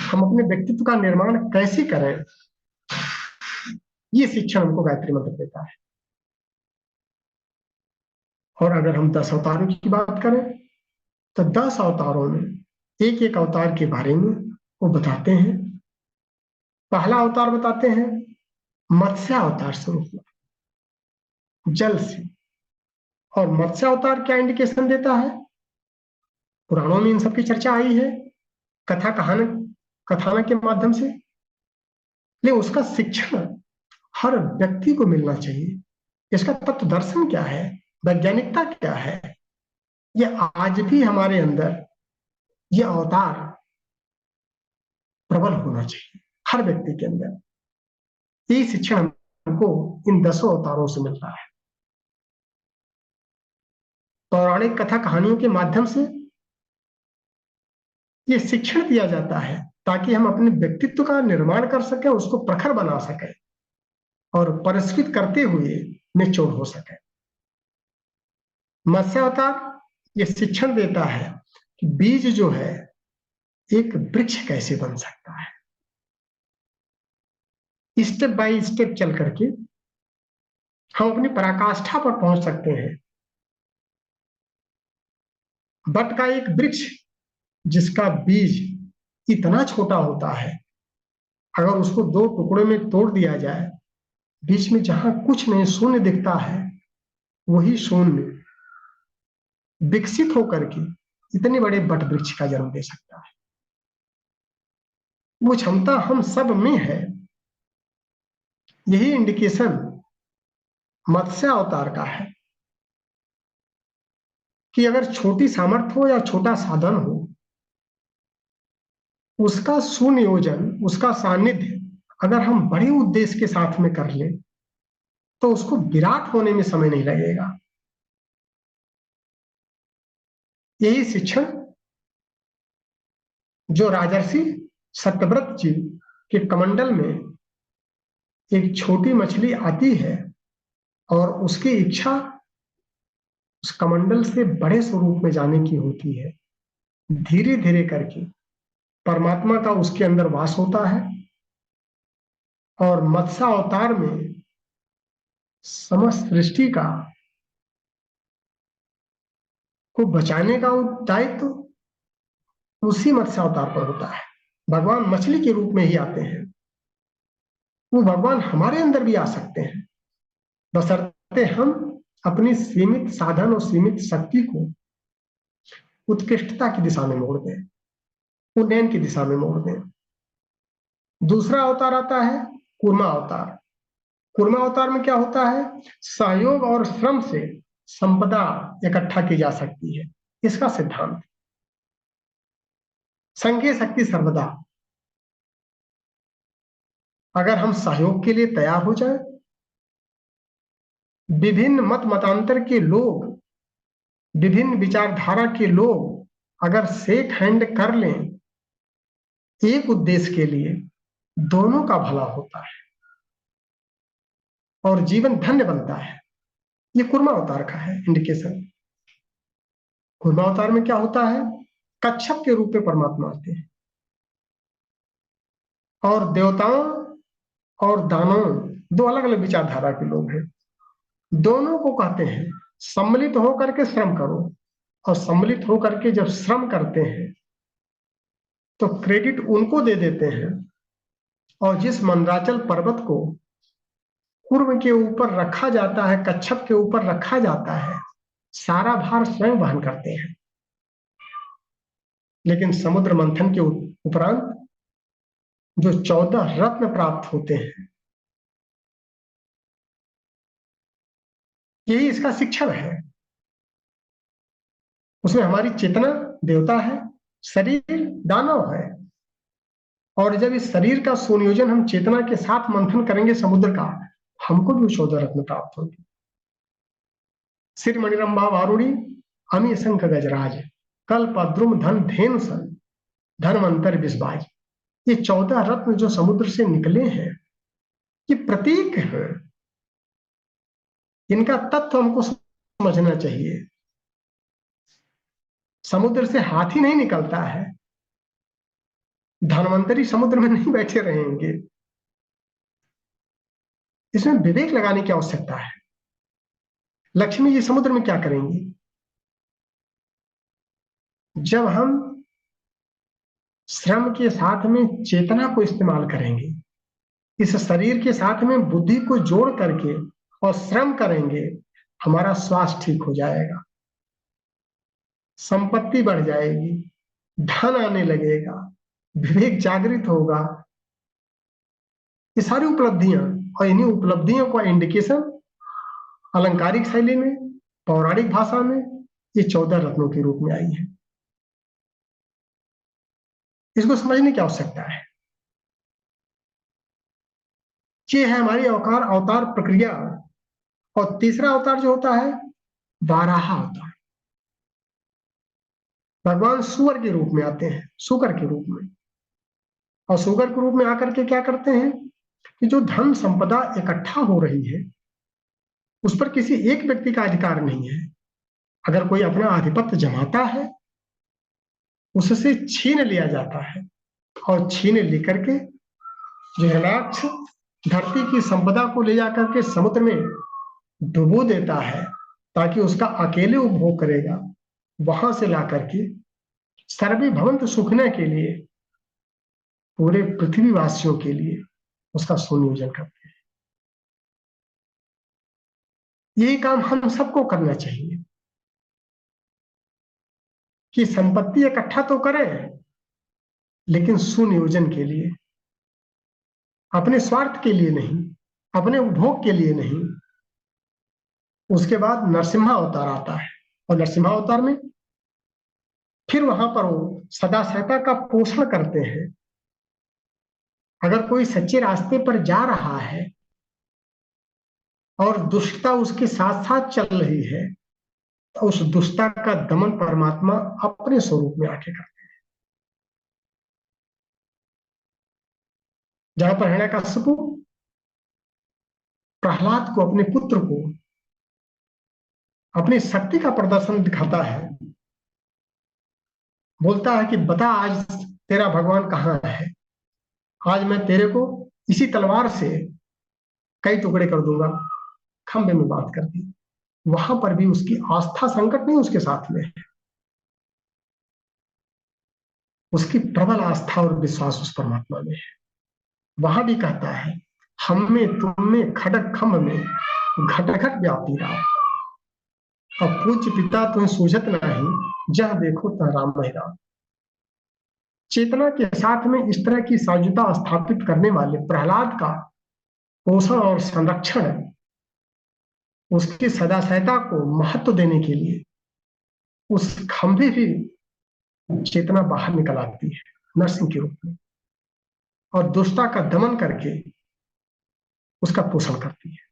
हम अपने व्यक्तित्व का निर्माण कैसे करें, ये शिक्षण हमको गायत्री मंत्र देता है। और अगर हम 10 अवतारों की बात करें तो 10 अवतारों में एक एक अवतार के बारे में वो बताते हैं। पहला अवतार बताते हैं मत्स्य अवतार स्वरूप जल से। और मत्स्य अवतार क्या इंडिकेशन देता है? पुराणों में इन सबकी चर्चा आई है, कथा कथानक के माध्यम से, लेकिन उसका शिक्षण हर व्यक्ति को मिलना चाहिए। इसका तत्व दर्शन क्या है, वैज्ञानिकता क्या है, ये आज भी हमारे अंदर ये अवतार प्रबल होना चाहिए हर व्यक्ति के अंदर। यही शिक्षण हमको इन 10 अवतारों से मिलता है। पौराणिक कथा कहानियों के माध्यम से ये शिक्षण दिया जाता है ताकि हम अपने व्यक्तित्व का निर्माण कर सकें, उसको प्रखर बना सकें और परिष्कृत करते हुए निचोड़ हो सके। मत्स्य अवतार ये शिक्षण देता है कि बीज जो है एक वृक्ष कैसे बन सकता है। स्टेप बाय स्टेप चल करके हम अपनी पराकाष्ठा पर पहुंच सकते हैं। बट का एक वृक्ष जिसका बीज इतना छोटा होता है, अगर उसको 2 टुकड़े में तोड़ दिया जाए, बीच में जहां कुछ नहीं शून्य दिखता है, वही शून्य विकसित होकर के इतने बड़े बट वृक्ष का जन्म दे सकता है। वो क्षमता हम सब में है। यही इंडिकेशन मत्स्य अवतार का है कि अगर छोटी सामर्थ्य हो या छोटा साधन हो, उसका सुनियोजन, उसका सानिध्य अगर हम बड़े उद्देश्य के साथ में कर लें तो उसको विराट होने में समय नहीं लगेगा। यही शिक्षण जो राजर्षि सत्यव्रत जी के कमंडल में एक छोटी मछली आती है और उसकी इच्छा उस कमंडल से बड़े स्वरूप में जाने की होती है, धीरे धीरे करके परमात्मा का उसके अंदर वास होता है और मत्स्य अवतार में समस्त सृष्टि का को बचाने का दायित्व उसी मत्स्य अवतार पर होता है। भगवान मछली के रूप में ही आते हैं, वो भगवान हमारे अंदर भी आ सकते हैं, बशर्ते हम अपनी सीमित साधन और सीमित शक्ति को उत्कृष्टता की दिशा में मोड़ दें, उन्नयन की दिशा में मोड़ दें। दूसरा अवतार आता है कूर्मा अवतार। कूर्मा अवतार में क्या होता है? सहयोग और श्रम से संपदा इकट्ठा की जा सकती है, इसका सिद्धांत। संघे शक्ति सर्वदा। अगर हम सहयोग के लिए तैयार हो जाए, विभिन्न मत मतांतर के लोग, विभिन्न विचारधारा के लोग अगर शेक हैंड कर लें एक उद्देश्य के लिए, दोनों का भला होता है और जीवन धन्य बनता है। ये कूर्मा अवतार का है इंडिकेशन। कूर्मा अवतार में क्या होता है? कच्छप के रूप में परमात्मा आते हैं और देवताओं और दानवों, 2 अलग अलग विचारधारा के लोग हैं, दोनों को कहते हैं सम्मिलित होकर के श्रम करो और सम्मिलित होकर के जब श्रम करते हैं तो क्रेडिट उनको दे देते हैं, और जिस मंदराचल पर्वत को पूर्व के ऊपर रखा जाता है, कच्छप के ऊपर रखा जाता है, सारा भार स्वयं वहन करते हैं। लेकिन समुद्र मंथन के उपरांत जो 14 रत्न प्राप्त होते हैं, यही इसका शिक्षण है। उसमें हमारी चेतना देवता है, शरीर दानव है। और जब इस शरीर का सुनियोजन हम चेतना के साथ मंथन करेंगे समुद्र का, हमको भी 14 रत्न प्राप्त होंगे। सिर मणिरंभा वारुणी अमी शंख गजराज, कल पद्रुम धन धेनु सन, धनवंतर विषबाज। ये 14 रत्न जो समुद्र से निकले हैं, ये प्रतीक है। इनका तत्व हमको समझना चाहिए। समुद्र से हाथी नहीं निकलता है, धनवंतरी समुद्र में नहीं बैठे रहेंगे। इसमें विवेक लगाने की आवश्यकता है। लक्ष्मी जी समुद्र में क्या करेंगी? जब हम श्रम के साथ में चेतना को इस्तेमाल करेंगे, इस शरीर के साथ में बुद्धि को जोड़ करके और श्रम करेंगे, हमारा स्वास्थ्य ठीक हो जाएगा, संपत्ति बढ़ जाएगी, धन आने लगेगा, विवेक जागृत होगा। ये सारी उपलब्धियां, और इन्हीं उपलब्धियों का इंडिकेशन अलंकारिक शैली में, पौराणिक भाषा में ये 14 रत्नों के रूप में आई है। इसको समझने की आवश्यकता है। ये है हमारी अवतार प्रक्रिया। और तीसरा अवतार जो होता है, वाराह अवतार। भगवान सुअर के रूप में आते हैं, सुकर के रूप में। और सुकर के रूप में आकर के क्या करते हैं कि जो धन संपदा इकट्ठा हो रही है, उस पर किसी एक व्यक्ति का अधिकार नहीं है। अगर कोई अपना आधिपत्य जमाता है, उससे छीन लिया जाता है, और छीन लेकर के जो हिरणाक्ष धरती की संपदा को ले जाकर के समुद्र में डुबो देता है, ताकि उसका अकेले उपभोग करेगा। वहां से ला करके सर्वे भवन्तु सुखिनः के लिए, पूरे पृथ्वीवासियों के लिए उसका सुनियोजन करते हैं। यही काम हम सबको करना चाहिए कि संपत्ति इकट्ठा तो करें, लेकिन सुनियोजन के लिए, अपने स्वार्थ के लिए नहीं, अपने उपभोग के लिए नहीं। उसके बाद नरसिम्हा अवतार आता है, और नरसिम्हा अवतार में फिर वहां पर वो सदा सहता का पोषण करते हैं। अगर कोई सच्चे रास्ते पर जा रहा है और दुष्टता उसके साथ साथ चल रही है, तो उस दुष्टता का दमन परमात्मा अपने स्वरूप में आके करते हैं। जहां पर हिरण्यकशिपु प्रहलाद को, अपने पुत्र को, अपनी शक्ति का प्रदर्शन दिखाता है, बोलता है कि बता आज तेरा भगवान कहाँ है, आज मैं तेरे को इसी तलवार से कई टुकड़े कर दूंगा। खंबे में बात कर दी। वहां पर भी उसकी आस्था संकट नहीं उसके साथ में है, उसकी प्रबल आस्था और विश्वास उस परमात्मा में है। वहां भी कहता है, हम में तुम में खड़क खम्भ में घट घट व्यापी राम, अब पूज्य पिता तुम्हें सूझत नहीं, जहाँ देखो तह राम ही राम। चेतना के साथ में इस तरह की साजुता स्थापित करने वाले प्रहलाद का पोषण और संरक्षण, उसकी सदा सहता को महत्व देने के लिए उस खंभे भी चेतना बाहर निकल आती है नरसिंह के रूप में, और दुष्टता का दमन करके उसका पोषण करती है।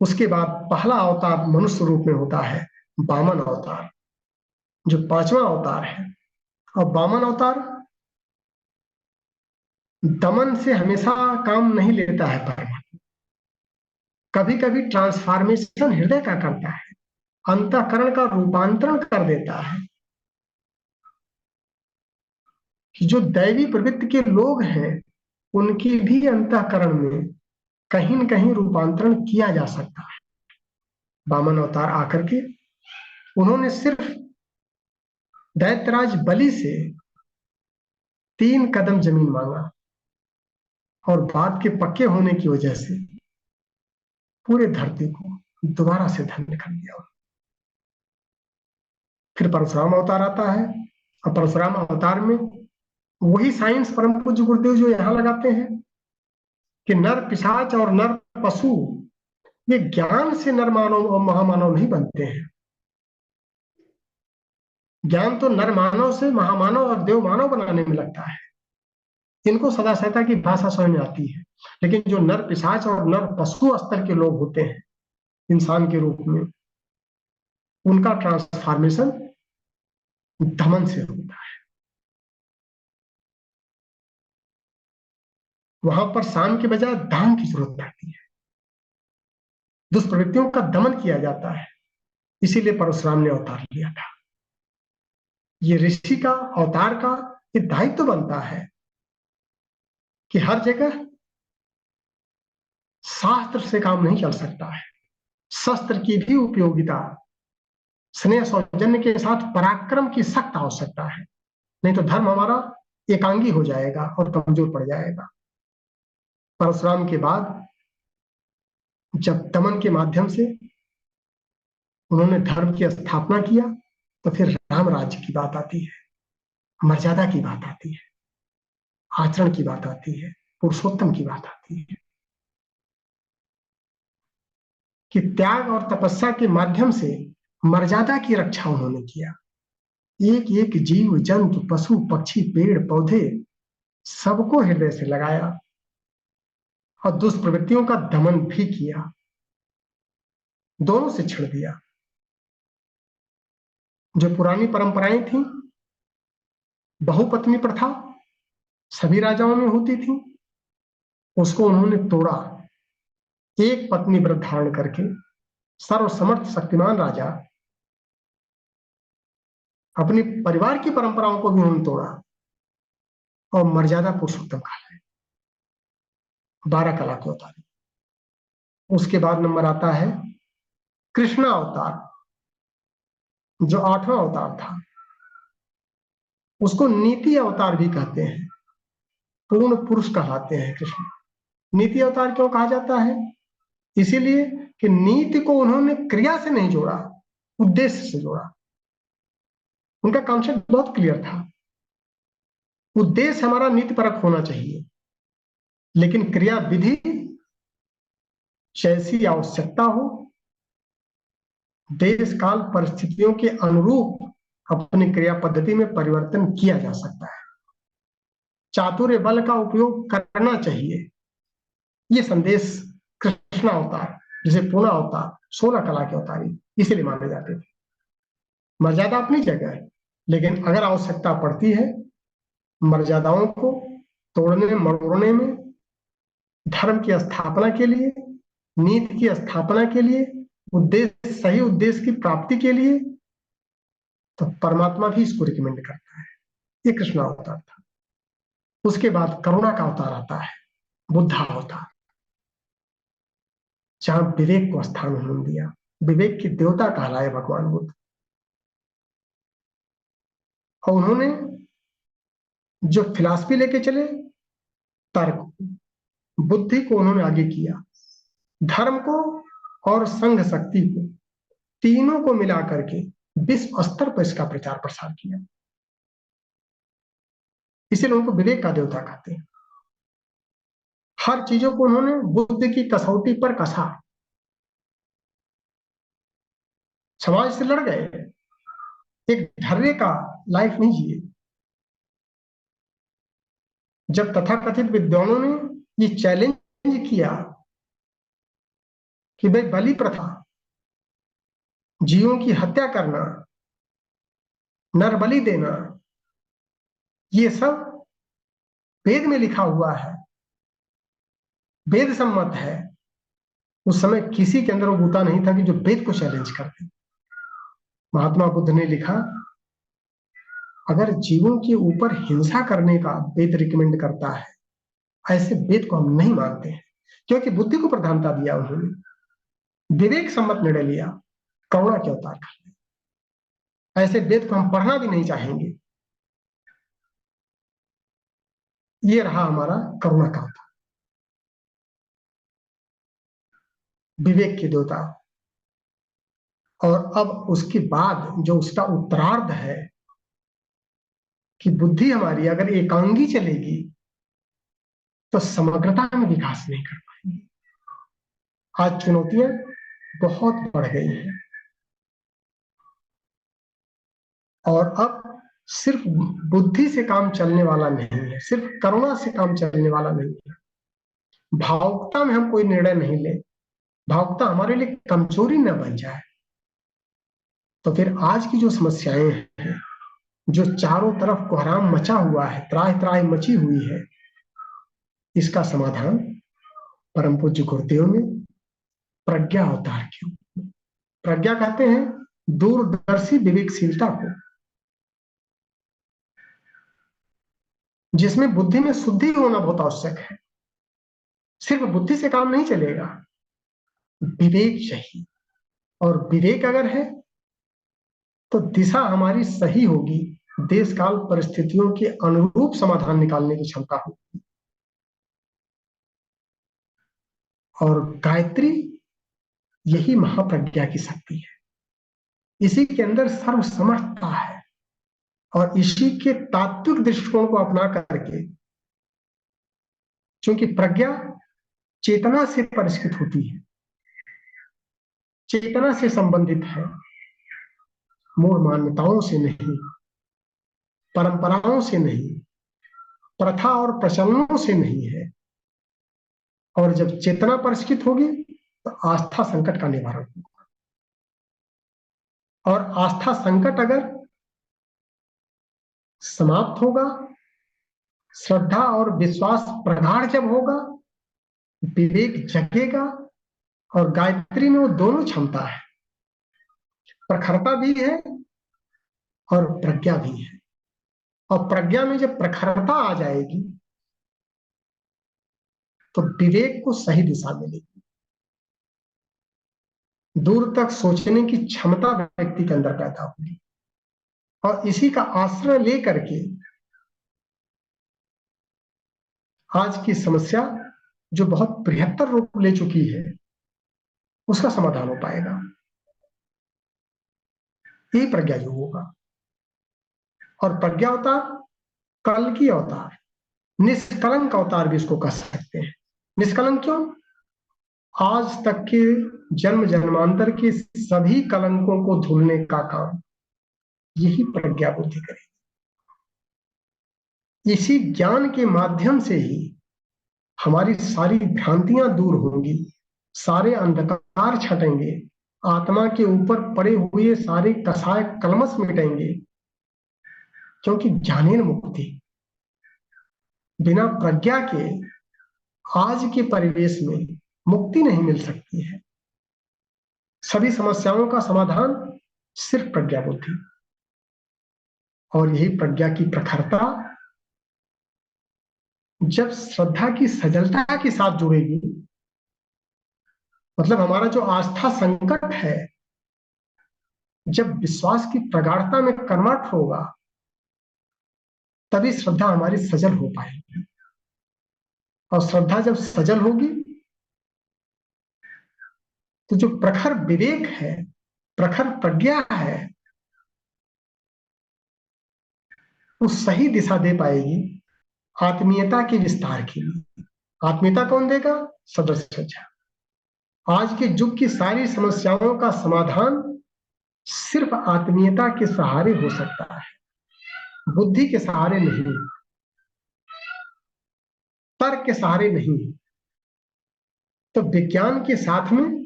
उसके बाद पहला अवतार मनुष्य रूप में होता है वामन अवतार, जो 5वां अवतार है। और वामन अवतार दमन से हमेशा काम नहीं लेता है परमात्मा, कभी कभी ट्रांसफॉर्मेशन हृदय का करता है, अंतःकरण का रूपांतरण कर देता है, कि जो दैवी प्रवृत्ति के लोग हैं उनकी भी अंतःकरण में कहीं न कहीं रूपांतरण किया जा सकता है। वामन अवतार आकर के उन्होंने सिर्फ दैत्यराज बलि से 3 कदम जमीन मांगा और बात के पक्के होने की वजह से पूरे धरती को दोबारा से धन्य कर दिया। फिर परशुराम अवतार आता है और परशुराम अवतार में वही साइंस परम पूज्य गुरुदेव जो यहां लगाते हैं कि नर पिशाच और नर पशु ये ज्ञान से नर मानव और महामानव नहीं बनते हैं। ज्ञान तो नर मानव से महामानव और देव मानव बनाने में लगता है। इनको सदा सहता की भाषा समझ में आती है, लेकिन जो नर पिशाच और नर पशु स्तर के लोग होते हैं इंसान के रूप में, उनका ट्रांसफॉर्मेशन दमन से होता है। वहां पर साम के बजाय दान की जरूरत पड़ती है, दुष्प्रवृत्तियों का दमन किया जाता है। इसीलिए परशुराम ने अवतार लिया था। ये ऋषि का अवतार का ये दायित्व बनता है कि हर जगह शास्त्र से काम नहीं चल सकता है, शस्त्र की भी उपयोगिता स्नेह सौजन्य के साथ पराक्रम की सख्त आवश्यकता है, नहीं तो धर्म हमारा एकांगी हो जाएगा और कमजोर पड़ जाएगा। परशुराम के बाद जब दमन के माध्यम से उन्होंने धर्म की स्थापना किया तो फिर राम राज्य की बात आती है, मर्यादा की बात आती है, आचरण की बात आती है, पुरुषोत्तम की बात आती है कि त्याग और तपस्या के माध्यम से मर्यादा की रक्षा उन्होंने किया। एक एक जीव जंतु पशु पक्षी पेड़ पौधे सबको हृदय से लगाया और दुष्प्रवृत्तियों का दमन भी किया, दोनों से छिड़ दिया। जो पुरानी परंपराएं थी, बहुपत्नी प्रथा सभी राजाओं में होती थी, उसको उन्होंने तोड़ा। एक पत्नी व्रत धारण करके सर्वसमर्थ शक्तिमान राजा अपनी परिवार की परंपराओं को भी उन्होंने तोड़ा और मर्यादा पुरुषोत्तम कहलाए, 12 कला के अवतार। उसके बाद नंबर आता है कृष्णा अवतार, जो 8वां अवतार था। उसको नीति अवतार भी कहते हैं, पूर्ण पुरुष कहलाते हैं कृष्ण। नीति अवतार क्यों कहा जाता है? इसीलिए कि नीति को उन्होंने क्रिया से नहीं जोड़ा, उद्देश्य से जोड़ा। उनका कॉन्सेप्ट बहुत क्लियर था। उद्देश्य हमारा नीति परक होना चाहिए, लेकिन क्रिया विधि जैसी आवश्यकता हो, देश काल परिस्थितियों के अनुरूप अपनी क्रिया पद्धति में परिवर्तन किया जा सकता है। चातुर्य बल का उपयोग करना चाहिए, ये संदेश कृष्ण अवतार, जिसे पूर्ण अवतार, 16 कला के अवतारी इसीलिए माने जाते थे। मर्यादा अपनी जगह है, लेकिन अगर आवश्यकता पड़ती है मर्यादाओं को तोड़ने मरोड़ने में, धर्म की स्थापना के लिए, नीति की स्थापना के लिए, उद्देश्य सही उद्देश्य की प्राप्ति के लिए, तो परमात्मा भी इसको रिकमेंड करता है। ये कृष्ण अवतार था। उसके बाद करुणा का अवतार आता है, बुद्धा अवतार, जहां विवेक को स्थान उन्होंने दिया। विवेक की देवता कहलाए भगवान बुद्ध। और उन्होंने जो फिलॉसफी लेके चले, तर्क, बुद्धि को उन्होंने आगे किया, धर्म को और संघ शक्ति को, तीनों को मिला करके विश्व स्तर पर इसका प्रचार प्रसार किया। इसीलिए उनको विवेक का देवता कहते हैं। हर चीजों को उन्होंने बुद्ध की कसौटी पर कसा। समाज से लड़ गए, एक ढर्रे का लाइफ नहीं जिए। जब तथाकथित विद्वानों ने ये चैलेंज किया कि भाई बलि प्रथा, जीवों की हत्या करना, नर बलि देना, ये सब वेद में लिखा हुआ है, वेद सम्मत है। उस समय किसी के अंदर वो बूता नहीं था कि जो वेद को चैलेंज कर दे। महात्मा बुद्ध ने लिखा, अगर जीवों के ऊपर हिंसा करने का वेद रिकमेंड करता है, ऐसे वेद को हम नहीं मानते हैं, क्योंकि बुद्धि को प्रधानता दिया उन्होंने, विवेक सम्मत निर्णय लिया, करुणा के अवतार कर। ऐसे वेद को हम पढ़ना भी नहीं चाहेंगे। ये रहा हमारा करुणा का अवतार, विवेक के देवता। और अब उसके बाद जो उसका उत्तरार्ध है कि बुद्धि हमारी अगर एकांगी चलेगी तो समग्रता में विकास नहीं कर पाएंगे। आज चुनौतियां बहुत बढ़ गई हैं और अब सिर्फ बुद्धि से काम चलने वाला नहीं है, सिर्फ करुणा से काम चलने वाला नहीं है। भावुकता में हम कोई निर्णय नहीं ले, भावुकता हमारे लिए कमजोरी न बन जाए। तो फिर आज की जो समस्याएं हैं, जो चारों तरफ कोहराम मचा हुआ है, त्राहि त्राहि मची हुई है, इसका समाधान परम पूज्य गुरुदेव ने प्रज्ञा अवतार किया। प्रज्ञा कहते हैं दूरदर्शी विवेकशीलता को, जिसमें बुद्धि में शुद्धि होना बहुत आवश्यक है। सिर्फ बुद्धि से काम नहीं चलेगा, विवेक चाहिए। और विवेक अगर है तो दिशा हमारी सही होगी, देश काल परिस्थितियों के अनुरूप समाधान निकालने की क्षमता होगी। और गायत्री यही महाप्रज्ञा की शक्ति है, इसी के अंदर सर्वसमर्थता है। और इसी के तात्विक दृष्टिकोण को अपना करके, क्योंकि प्रज्ञा चेतना से परिष्कृत होती है, चेतना से संबंधित है, मूल मान्यताओं से नहीं, परंपराओं से नहीं, प्रथा और प्रचलनों से नहीं है। और जब चेतना परिष्कृत होगी तो आस्था संकट का निवारण होगा। और आस्था संकट अगर समाप्त होगा, श्रद्धा और विश्वास प्रगाढ़ जब होगा, विवेक जगेगा। और गायत्री में वो दोनों क्षमता है, प्रखरता भी है और प्रज्ञा भी है। और प्रज्ञा में जब प्रखरता आ जाएगी तो विवेक को सही दिशा मिलेगी, दूर तक सोचने की क्षमता व्यक्ति के अंदर पैदा होगी। और इसी का आश्रय लेकर के आज की समस्या जो बहुत बृहत्तर रूप ले चुकी है, उसका समाधान हो पाएगा। यही प्रज्ञा योग होगा। और प्रज्ञा अवतार कल की अवतार, निष्कलंक अवतार भी इसको कह सकते हैं। निष्कलंक क्यों? आज तक के जन्म जन्मांतर के सभी कलंकों को धुलने का काम यही प्रज्ञा बुद्धि करेगी। इसी ज्ञान के माध्यम से ही हमारी सारी भ्रांतियां दूर होंगी, सारे अंधकार छटेंगे, आत्मा के ऊपर पड़े हुए सारे कसाय कलमश मिटेंगे। क्योंकि ज्ञानेन मुक्ति, बिना प्रज्ञा के आज के परिवेश में मुक्ति नहीं मिल सकती है। सभी समस्याओं का समाधान सिर्फ प्रज्ञा बुद्धि। और यही प्रज्ञा की प्रखरता जब श्रद्धा की सजलता के साथ जुड़ेगी, मतलब हमारा जो आस्था संकट है जब विश्वास की प्रगाढ़ता में कन्वर्ट होगा, तभी श्रद्धा हमारी सजल हो पाएगी। और श्रद्धा जब सजल होगी तो जो प्रखर विवेक है, प्रखर प्रज्ञा है, वो सही दिशा दे पाएगी आत्मीयता के विस्तार के लिए। आत्मीयता कौन देगा? सदर सच्चा। आज के युग की सारी समस्याओं का समाधान सिर्फ आत्मीयता के सहारे हो सकता है, बुद्धि के सहारे नहीं, तर्क के सहारे नहीं। तो विज्ञान के साथ में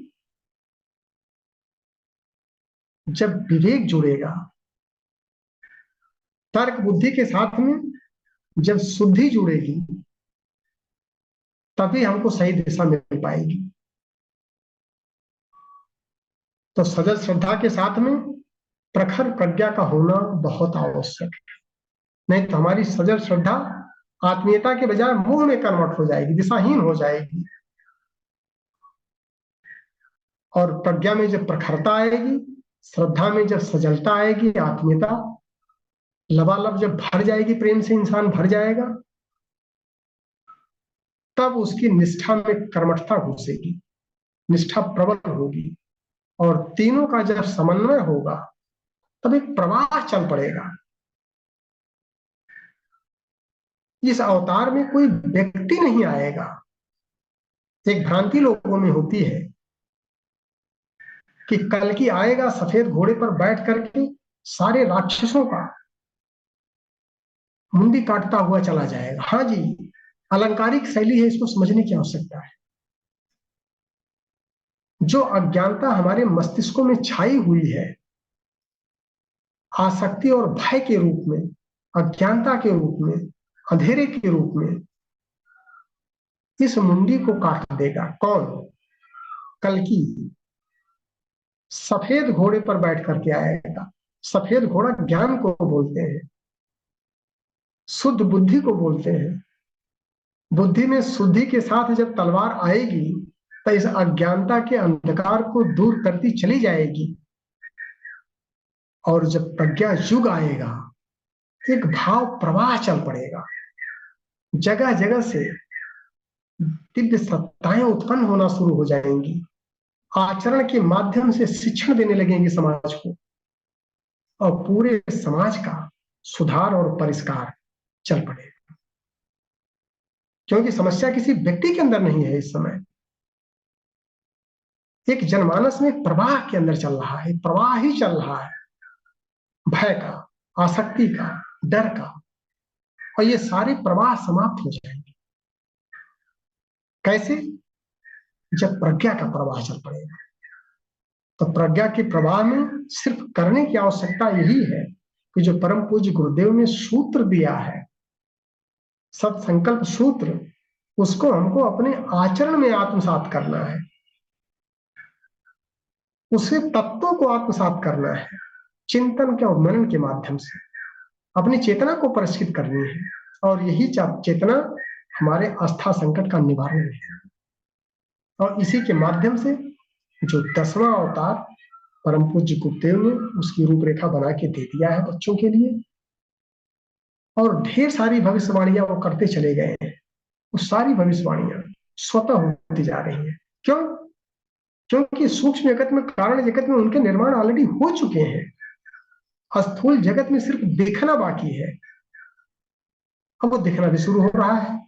जब विवेक जुड़ेगा, तर्क बुद्धि के साथ में जब शुद्धि जुड़ेगी, तभी हमको सही दिशा मिल पाएगी। तो सजल श्रद्धा के साथ में प्रखर प्रज्ञा का होना बहुत आवश्यक है। नहीं तो हमारी सजल श्रद्धा आत्मीयता के बजाय मोह में कन्वर्ट हो जाएगी, दिशाहीन हो जाएगी। और प्रज्ञा में जब प्रखरता आएगी श्रद्धा में जब सजलता आएगी, आत्मीयता लबालब जब भर जाएगी, प्रेम से इंसान भर जाएगा, तब उसकी निष्ठा में कर्मठता घुसेगी, निष्ठा प्रबल होगी, और तीनों का जब समन्वय होगा तब एक प्रवाह चल पड़ेगा। इस अवतार में कोई व्यक्ति नहीं आएगा। एक भ्रांति लोगों में होती है कि कल की आएगा सफेद घोड़े पर बैठ करके सारे राक्षसों का मुंडी काटता हुआ चला जाएगा। हाँ जी, अलंकारिक शैली है, इसको समझने की आवश्यकता है। जो अज्ञानता हमारे मस्तिष्कों में छाई हुई है, आसक्ति और भय के रूप में, अज्ञानता के रूप में, अंधेरे के रूप में, इस मुंडी को काट देगा। कौन? कल की सफेद घोड़े पर बैठ करके आएगा। सफेद घोड़ा ज्ञान को बोलते हैं, शुद्ध बुद्धि को बोलते हैं। बुद्धि में शुद्धि के साथ जब तलवार आएगी तो इस अज्ञानता के अंधकार को दूर करती चली जाएगी, और जब प्रज्ञा युग आएगा एक भाव प्रवाह चल पड़ेगा। जगह जगह से दिव्य सत्ताएं उत्पन्न होना शुरू हो जाएंगी, आचरण के माध्यम से शिक्षण देने लगेंगे समाज को, और पूरे समाज का सुधार और परिष्कार चल पड़ेगा। क्योंकि समस्या किसी व्यक्ति के अंदर नहीं है, इस समय एक जनमानस में प्रवाह के अंदर चल रहा है, प्रवाह ही चल रहा है, भय का, आसक्ति का, डर का, और ये सारे प्रवाह समाप्त हो जाएंगे। कैसे? जब प्रज्ञा का प्रवाह चल पड़ेगा। तो प्रज्ञा के प्रवाह में सिर्फ करने की आवश्यकता यही है कि जो परम पूज्य गुरुदेव ने सूत्र दिया है, सत्संकल्प सूत्र, उसको हमको अपने आचरण में आत्मसात करना है, उसे तत्वों को आत्मसात करना है, चिंतन के और मनन के माध्यम से अपनी चेतना को परिष्कृत करनी है, और यही चेतना हमारे आस्था संकट का निवारण है। और इसी के माध्यम से जो 10वां अवतार परम पूज्य गुरुदेव ने उसकी रूपरेखा बना के दे दिया है बच्चों के लिए, और ढेर सारी भविष्यवाणियां वो करते चले गए हैं। वो सारी भविष्यवाणियां स्वतः होती जा रही हैं। क्यों? क्योंकि सूक्ष्म जगत में, कारण जगत में उनके निर्माण ऑलरेडी हो चुके हैं। स्थूल जगत में सिर्फ दिखना बाकी है। अब वो दिखना भी शुरू हो रहा है।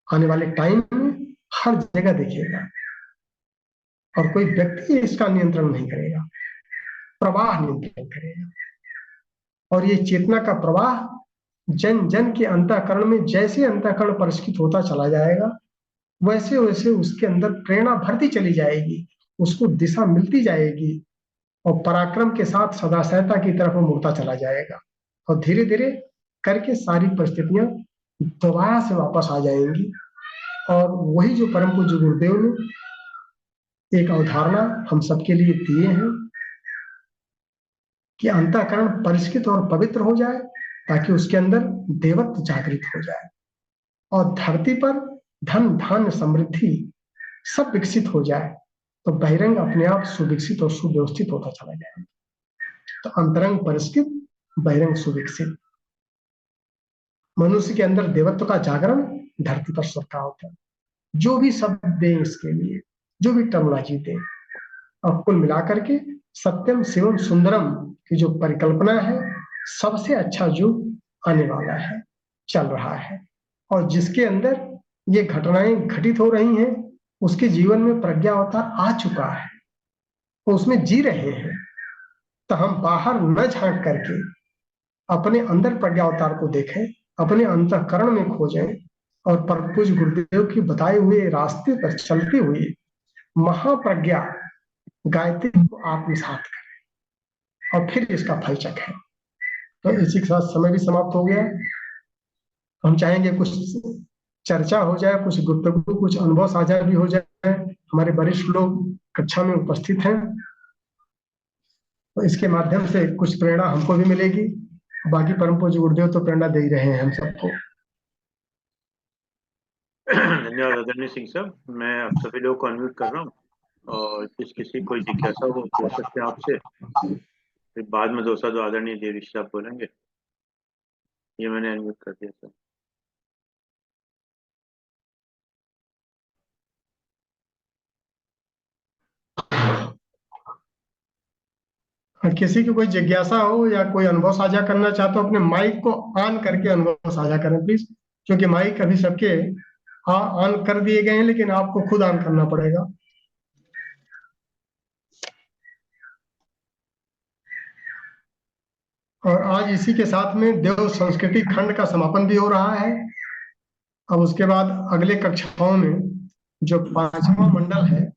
आने वाले टाइम में हर जगह दिखेगा, और कोई व्यक्ति इसका नियंत्रण नहीं करेगा, प्रवाह नियंत्रण करेगा। और ये चेतना का प्रवाह जन जन के अंतःकरण में जैसे अंतःकरण परिष्कृत होता चला जाएगा, वैसे वैसे उसके अंदर प्रेरणा भरती चली जाएगी, उसको दिशा मिलती जाएगी, और पराक्रम के साथ सदाशयता की तरफ वो मुड़ता चला जाएगा, और धीरे धीरे करके सारी परिस्थितियां दोबारा से वापस आ जाएंगी। और वही जो परम पूज्य गुरुदेव ने एक अवधारणा हम सबके लिए दिए हैं कि अंतःकरण परिष्कृत और पवित्र हो जाए, ताकि उसके अंदर देवत्व जागृत हो जाए, और धरती पर धन धान्य समृद्धि सब विकसित हो जाए, तो बहिरंग अपने आप सुविकसित और सुव्यवस्थित होता चला जाए। तो अंतरंग परिष्कृत, बहिरंग सुविकसित, मनुष्य के अंदर देवत्व का जागरण, धरती पर स्वर्ग का होता है। जो भी शब्द दें इसके लिए, जो भी टर्मोलॉजी दें, और कुल मिलाकर के सत्यम शिवम सुंदरम की जो परिकल्पना है, सबसे अच्छा युग आने वाला है, चल रहा है। और जिसके अंदर ये घटनाएं घटित हो रही हैं, उसके जीवन में प्रज्ञा अवतार आ चुका है, वो उसमें जी रहे हैं। तो हम बाहर न झांक करके अपने अंदर प्रज्ञा अवतार को देखें, अपने अंतःकरण में खोजें, और परम पूज्य गुरुदेव की बताए हुए रास्ते पर चलते हुए महाप्रज्ञा गायत्री को आत्मसात करें, और फिर इसका फल चखें। तो इसी के साथ समय भी समाप्त हो गया। हम चाहेंगे कुछ चर्चा हो जाए, कुछ गुफ्तगू, कुछ अनुभव साझा भी हो जाए। हमारे वरिष्ठ लोग कक्षा में उपस्थित हैं, तो इसके माध्यम से कुछ प्रेरणा हमको भी मिलेगी। बाकी परम पूज्य गुरुदेव तो प्रेरणा दे ही रहे हैं हम सबको। धन्यवाद आदरणीय सिंह साहब। मैं आप सभी लोगों को अनम्यूट कर रहा हूँ। और किसी कोई जिज्ञासा हो पूछ सकते हैं आपसे। फिर बाद में दोस्तों जो आदरणीय देवी साहब बोलेंगे। ये मैंने अनम्यूट कर दिया सर। किसी की कोई जिज्ञासा हो या कोई अनुभव साझा करना चाहते हो, अपने माइक को ऑन करके अनुभव साझा करें प्लीज, क्योंकि माइक अभी सबके ऑन कर दिए गए हैं, लेकिन आपको खुद ऑन करना पड़ेगा। और आज इसी के साथ में देव संस्कृति खंड का समापन भी हो रहा है। अब उसके बाद अगले कक्षाओं में जो 5वां मंडल है,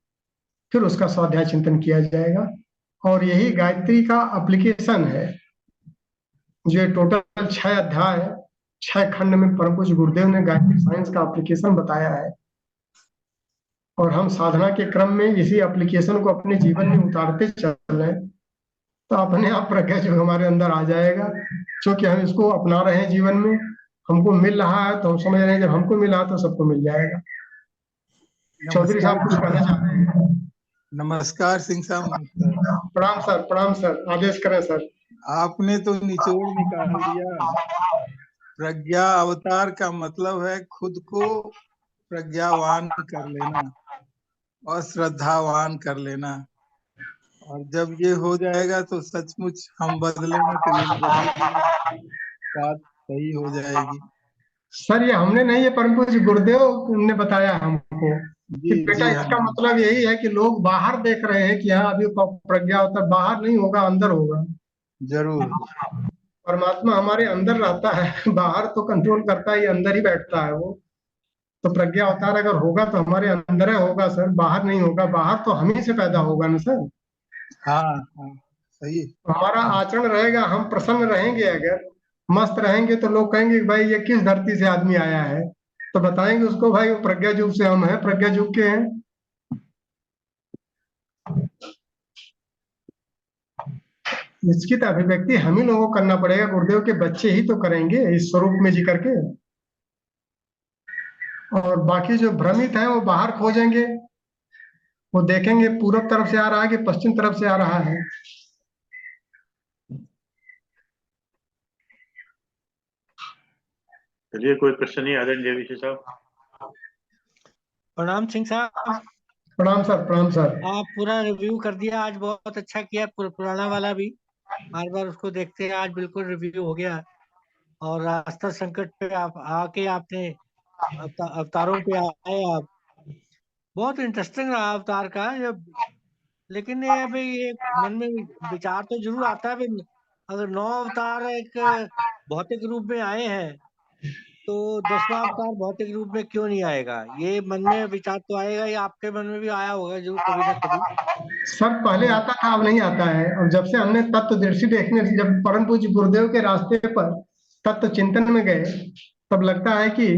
फिर उसका स्वाध्याय चिंतन किया जाएगा। और यही गायत्री का एप्लीकेशन है। जो टोटल 6 अध्याय 6 खंड में परम पूज्य गुरुदेव ने गायत्री साइंस का एप्लीकेशन बताया है, और हम साधना के क्रम में इसी एप्लीकेशन को अपने जीवन में उतारते चल रहे हैं। तो अपने आप प्रज्ञा जो हमारे अंदर आ जाएगा, क्योंकि हम इसको अपना रहे हैं जीवन में। हमको मिल रहा है तो हम समझ रहे हैं, जब हमको मिला तो सबको मिल जाएगा। चौधरी साहब कुछ कहना चाहते हैं? नमस्कार सिंह साहब, नमस्कार। प्रणाम सर, प्रणाम सर, आदेश करें सर। आपने तो निचोड़ निकाल दिया। प्रज्ञा अवतार का मतलब है खुद को प्रज्ञावान कर लेना और श्रद्धावान कर लेना। और जब ये हो जाएगा तो सचमुच हम बदलेंगे तो ये बात सही हो जाएगी। सर ये हमने नहीं, ये परम पूज्य गुरुदेव ने बताया हमको कि जी बेटा जी इसका हाँ, मतलब यही है कि लोग बाहर देख रहे हैं कि हाँ अभी प्रज्ञा होता है, बाहर नहीं होगा, अंदर होगा। जरूर। परमात्मा हमारे अंदर रहता है, बाहर तो कंट्रोल करता है, ये अंदर ही बैठता है वो। तो प्रज्ञा अवतार अगर होगा तो हमारे अंदर ही होगा सर, बाहर नहीं होगा। बाहर तो हम ही से पैदा होगा ना सर। हाँ हाँ, सही। तो हमारा आचरण रहेगा, हम प्रसन्न रहेंगे, अगर मस्त रहेंगे तो लोग कहेंगे कि भाई ये किस धरती से आदमी आया है, तो बताएंगे उसको भाई वो प्रज्ञा युग से हम हैं, प्रज्ञा युग के हैं। इसकी तो अभिव्यक्ति हम ही लोगों को करना पड़ेगा, गुरुदेव के बच्चे ही तो करेंगे इस स्वरूप में जी करके। और बाकी जो भ्रमित है वो बाहर खोजेंगे, वो देखेंगे पूरब तरफ से आ रहा है कि पश्चिम तरफ से आ रहा है। चलिए, कोई प्रश्न नहीं आदरणीय देवी साहब। प्रणाम सिंह साहब। प्रणाम सर, प्रणाम सर। आप पूरा रिव्यू कर दिया आज, बहुत अच्छा किया। पुराना वाला भी बार बार उसको देखते हैं, आज बिल्कुल रिव्यू हो गया। और रास्ता संकट पे आप आके आपने अवतारों पे आए आप। बहुत इंटरेस्टिंग रहा अवतार का जब। लेकिन ये भाई ये मन में विचार तो जरूर आता है भाई, अगर 9 अवतार एक भौतिक रूप में आए हैं तो 10वां अवतार भौतिक रूप में क्यों नहीं आएगा? ये मन में विचार तो आएगा, ये आपके मन में भी आया होगा जरूर कभी ना कभी। सर पहले आता था, अब नहीं आता है। और जब से हमने तत्वदर्शी देखने, जब परम पूज्य गुरुदेव के रास्ते पर तत्व चिंतन में गए, तब लगता है कि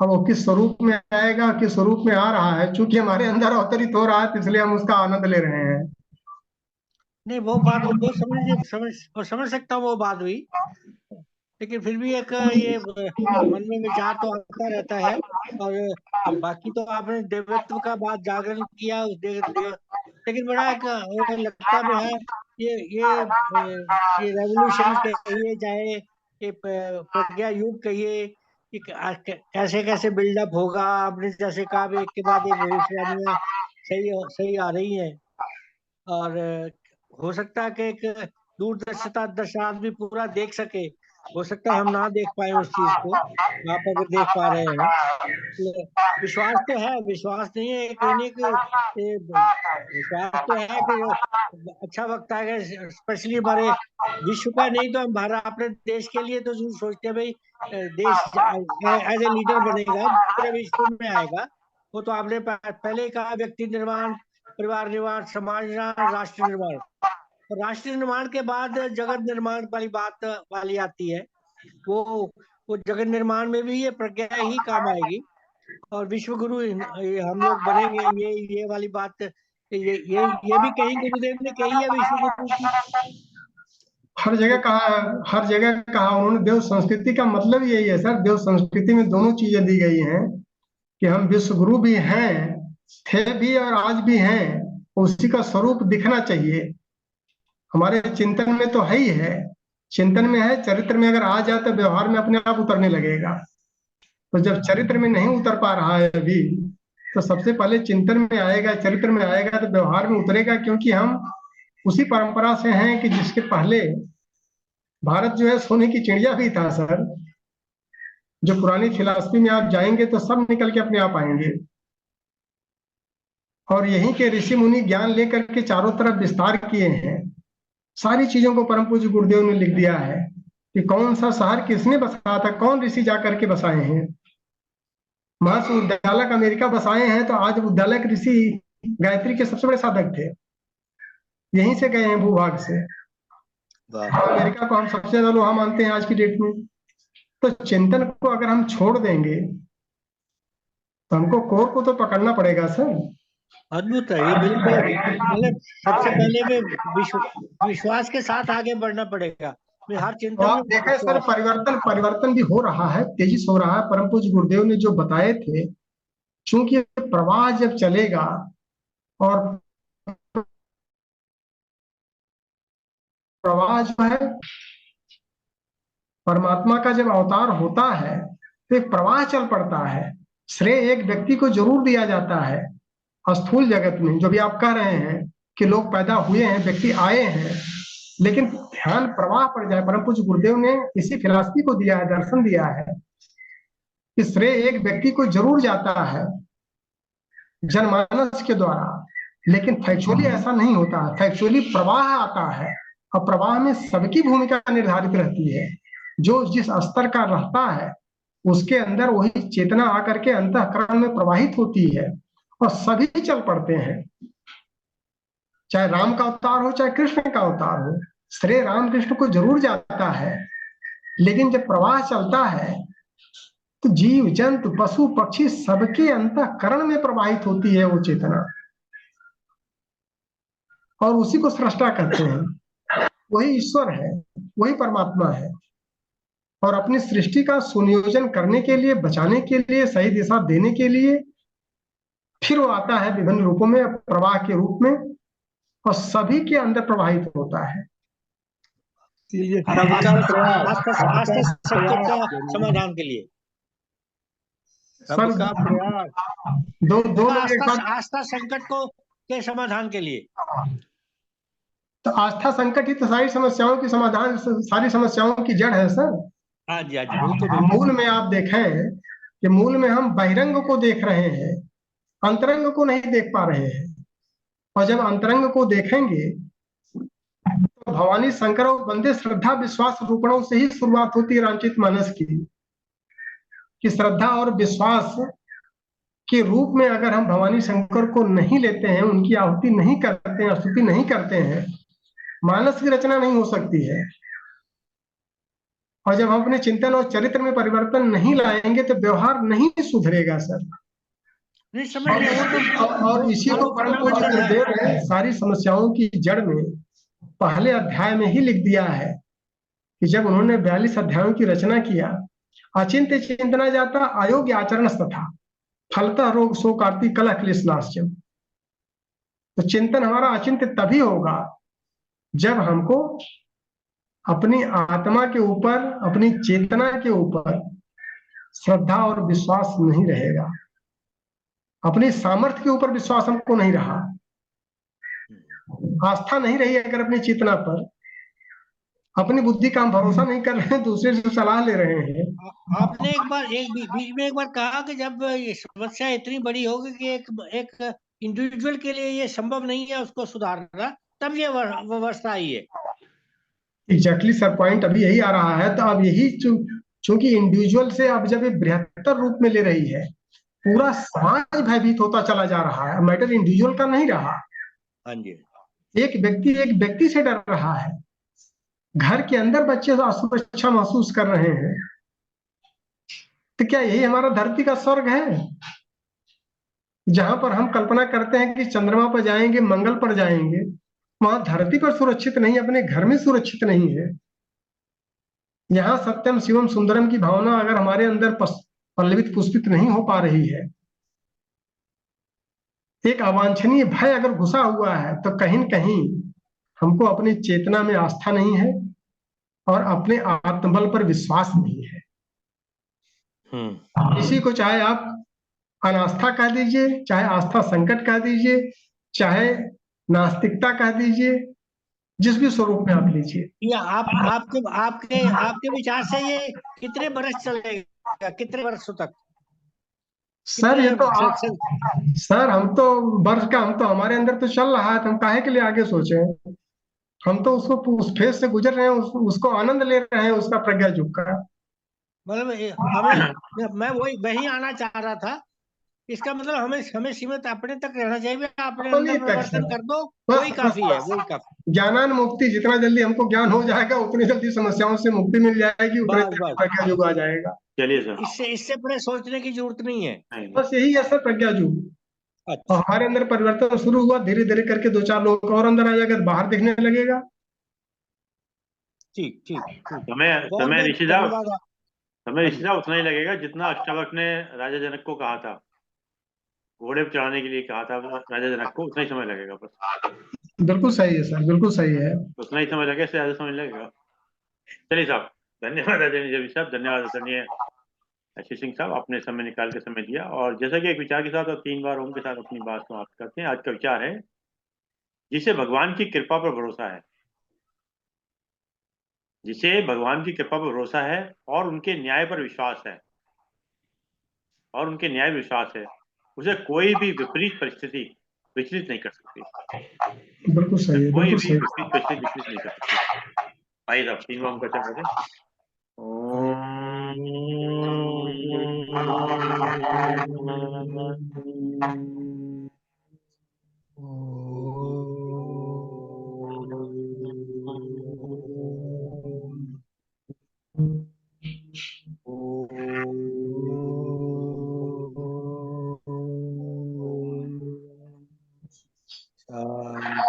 अब वो किस स्वरूप में आएगा, किस स्वरूप में आ रहा है। चूंकि हमारे अंदर अवतरित हो रहा है, तो इसलिए हम उसका आनंद ले रहे हैं। नहीं वो बात वो समझ सकता हूँ वो बात भी। लेकिन फिर भी एक ये मन में विचार तो आता रहता है। और बाकी तो आपने देवत्व का बात जागरण किया उस लेकिन बड़ा एक वो लगता भी है। ये रेवोल्यूशन कहिए, चाहे ये प्रज्ञा युग कहिए, कि कैसे कैसे बिल्डअप होगा। आपने जैसे कहा भी, एक के बाद एक भविष्यवाणियां सही आ रही हैं। और हो सकता है कि एक दूरदर्शिता दर्शा आदमी पूरा देख सके। हो सकता है हम ना देख पाए उस चीज को, आप अगर देख पा रहे हैं। विश्वास तो है, विश्वास नहीं है कहीं नहीं कि विश्वास तो है कि अच्छा वक्त आएगा। स्पेशली हमारे विश्व का नहीं तो हम भारत अपने देश के लिए तो जरूर सोचते हैं भाई, देश एज ए लीडर बनेगा, पूरे विश्व में आएगा। वो तो आपने पहले ही कहा, व्यक्ति निर्माण, परिवार निर्माण, समाज निर्माण, राष्ट्र निर्माण। और राष्ट्र निर्माण के बाद जगत निर्माण वाली बात वाली आती है। वो वो जगत निर्माण में भी ये प्रज्ञा ही काम आएगी। और विश्व गुरु हम लोग बनेंगे, ये वाली बात ये भी कहीं गुरुदेव ने कही है विश्व गुरु की। हर जगह कहा, हर जगह कहा उन्होंने। देव संस्कृति का मतलब यही है सर। देव संस्कृति में दोनों चीजें दी गई हैं कि हम विश्व गुरु भी हैं, थे भी और आज भी हैं। उसी का स्वरूप दिखना चाहिए। हमारे चिंतन में तो है ही है, चिंतन में है, चरित्र में अगर आ जाए तो व्यवहार में अपने आप उतरने लगेगा। तो जब चरित्र में नहीं उतर पा रहा है अभी, तो सबसे पहले चिंतन में आएगा, चरित्र में आएगा तो व्यवहार में उतरेगा, क्योंकि हम उसी परंपरा से हैं कि जिसके पहले भारत जो है सोने की चिड़िया भी था सर। जो पुरानी फिलॉसफी में आप जाएंगे तो सब निकल के अपने आप आएंगे। और यहीं के ऋषि मुनि ज्ञान लेकर के चारों तरफ विस्तार किए हैं। सारी चीजों को परम पूज्य गुरुदेव ने लिख दिया है कि कौन सा शहर किसने बसाया था, कौन ऋषि जा करके बसाए हैं। महर्षि उद्दालक अमेरिका बसाए हैं, तो आज उद्दालक ऋषि गायत्री के सबसे बड़े साधक थे, यहीं से गए हैं भूभाग से। अमेरिका को हम सबसे ज्यादा लोहा मानते हैं आज की डेट में। तो चिंतन को अगर हम छोड़ देंगे तो हमको कोर को तो पकड़ना पड़ेगा सर। अद्भुत है ये, बिल्कुल। मतलब सबसे पहले में विश्वास के साथ आगे बढ़ना पड़ेगा। हर तो चिंतन आप में देखें सर, विश्वास। परिवर्तन भी हो रहा है, तेजी से हो रहा है। परम पूज्य गुरुदेव ने जो बताए थे, चूंकि प्रवाह जब चलेगा और प्रवाह जो है परमात्मा का जब अवतार होता है तो एक प्रवाह चल पड़ता है। श्रेय एक व्यक्ति को जरूर दिया जाता है स्थूल जगत में, जो भी आप कह रहे हैं कि लोग पैदा हुए हैं, व्यक्ति आए हैं, लेकिन ध्यान प्रवाह पर जाए। परम पूज्य गुरुदेव ने इसी फिलॉसफी को दिया है, दर्शन दिया है कि श्रेय एक व्यक्ति को जरूर जाता है जनमानस के द्वारा, लेकिन फैक्चुअली ऐसा नहीं होता है। फैक्चुअली प्रवाह आता है और प्रवाह में सबकी भूमिका निर्धारित रहती है। जो जिस स्तर का रहता है उसके अंदर वही चेतना आकर के अंतःकरण में प्रवाहित होती है और सभी चल पड़ते हैं। चाहे राम का अवतार हो, चाहे कृष्ण का अवतार हो, श्रेय रामकृष्ण को जरूर जाता है। लेकिन जब प्रवाह चलता है तो जीव जंतु पशु पक्षी सबके अंतःकरण में प्रवाहित होती है वो चेतना, और उसी को सृष्टा कहते हैं। वही ईश्वर है, वही परमात्मा है। और अपनी सृष्टि का सुनियोजन करने के लिए, बचाने के लिए, सही दिशा देने के लिए फिर वो आता है विभिन्न रूपों में, प्रवाह के रूप में, और सभी के अंदर प्रवाहित होता है। सबका प्रयास, आस्था संकट का जरूरी। समाधान के लिए। सबका प्रयास, दो लोग एक साथ। आस्था संकट को के समाधान के लिए। तो आस्था संकट ही तो सारी समस्याओं की समाधान, सारी समस्याओं की जड़ है सर। हाँ जी, हाँ जी, बिल्कुल मूल में आप देखें कि मूल में हम बहिरंग को देख रहे हैं, अंतरंग को नहीं देख पा रहे हैं। और जब अंतरंग को देखेंगे तो भवानी शंकर और वंदे श्रद्धा विश्वास रूपणों से ही शुरुआत होती है रामचरित मानस की। कि श्रद्धा और विश्वास के रूप में अगर हम भवानी शंकर को नहीं लेते हैं, उनकी आहुति नहीं करते हैं, स्तुति नहीं करते हैं, मानस की रचना नहीं हो सकती है। और जब हम अपने चिंतन और चरित्र में परिवर्तन नहीं लाएंगे तो व्यवहार नहीं सुधरेगा सर। नहीं समझ गया वो तो। और इसी को परम पूज्य गुरुदेव ने सारी समस्याओं की जड़ में पहले अध्याय में ही लिख दिया है कि जब उन्होंने 42 अध्यायों की रचना किया, अचिंत्य चिंतना जाता अयोग्य आचरण तथा फलतः रोग शोक आरती कलह क्लेशनाश्चम। तो चिंतन हमारा अचिंत्य तभी होगा जब हमको अपनी आत्मा के ऊपर, अपनी चेतना के ऊपर श्रद्धा और विश्वास नहीं रहेगा। अपनी सामर्थ्य के ऊपर विश्वास हमको नहीं रहा, आस्था नहीं रही अगर अपनी चेतना पर, अपनी बुद्धि का हम भरोसा नहीं कर रहे हैं, दूसरे से सलाह ले रहे हैं। आपने बीच में एक बार कहा कि जब ये समस्या इतनी बड़ी होगी कि एक इंडिविजुअल के लिए ये संभव नहीं है उसको सुधारना, तब ये व्यवस्था आई है। एग्जैक्टली सर, पॉइंट अभी यही आ रहा है। तो अब यही चूंकि इंडिविजुअल से अब जब ये बृहत्तर रूप में ले रही है, पूरा समाज भयभीत होता चला जा रहा है। मैटर इंडिविजुअल का नहीं रहा। हाँ जी। एक व्यक्ति से डर रहा है। घर के अंदर बच्चे असुरक्षा महसूस कर रहे हैं। तो क्या यही हमारा धरती का स्वर्ग है, जहां पर हम कल्पना करते हैं कि चंद्रमा पर जाएंगे, मंगल पर जाएंगे, वहां धरती पर सुरक्षित नहीं, अपने घर में सुरक्षित नहीं है। यहाँ सत्यम शिवम सुंदरम की भावना अगर हमारे अंदर पल्लवित पुष्पित नहीं हो पा रही है, एक अवांछनीय भय अगर घुसा हुआ है तो कहीं न कहीं हमको अपनी चेतना में आस्था नहीं है और अपने आत्मबल पर विश्वास नहीं है। इसी को चाहे आप अनास्था कह दीजिए, चाहे आस्था संकट कह दीजिए, चाहे नास्तिकता कह दीजिए, जिस भी स्वरूप में आप लीजिए। या आपके आपके आपके विचार से ये कितने वर्ष चलेगा, कितने वर्षों तक? सर ये तो कितने सर हम तो वर्ष का हम तो हमारे अंदर तो चल रहा है, तो हम काहे के लिए आगे सोचे? हम तो उसको उस फेज से गुजर रहे हैं, उसको आनंद ले रहे हैं उसका प्रज्ञा युग का। मतलब हमें मैं वही आना चाह रहा था। इसका मतलब हमें हमें सीमित अपने तक रहना चाहिए, अपने अपने अंदर तक परिवर्तन सर, कर दो, बस वही बस काफी है, बस वही काफी। ज्ञानान मुक्ति, जितना जल्दी हमको ज्ञान हो जाएगा उतनी जल्दी समस्याओं से मुक्ति मिल जाएगी, उतने बस जल्दी बस प्रज्ञा युग आ जाएगा। चलिए सर। इससे परे सोचने की जरूरत नहीं है। नहीं, बस यही है सर प्रज्ञा युग। और अच्छा, हमारे अंदर परिवर्तन शुरू हुआ, धीरे धीरे करके दो चार लोग और अंदर आ जाएगा तो बाहर दिखने लगेगा। ठीक ठीक ठीक। समय बहुत समय बहुत ऋषि साहब, धन्यवाद। समय हाँ ऋषि जी। साहब उतना ही लगेगा जितना अष्टावक्र ने राजा जनक को कहा था, घोड़े पर चढ़ाने के लिए कहा था राजा जनक को, उतना ही समय लगेगा बस। बिल्कुल सही है सर, बिल्कुल सही है। उतना ही समय लगेगा, इससे ज्यादा समय लगेगा। चलिए साहब, धन्यवाद आदरणीय रवि साहब, धन्यवाद आदरणीय आशीष सिंह साहब, आपने समय निकाल के समय दिया। और जैसा कि एक विचार के साथ और 3 बार ओम के साथ अपनी बात समाप्त करते हैं। आज का विचार है, जिसे भगवान की कृपा पर भरोसा है, जिसे भगवान की कृपा पर भरोसा है और उनके न्याय पर विश्वास है, और उनके न्याय पर विश्वास है, उसे कोई भी विपरीत परिस्थिति विचलित नहीं कर सकती। बिल्कुल सही है, कोई बिल्कुल भी सही। विपरीत परिस्थिति विचलित नहीं कर सकती। आइए साहब, 3 बार ओम का उच्चारण करें।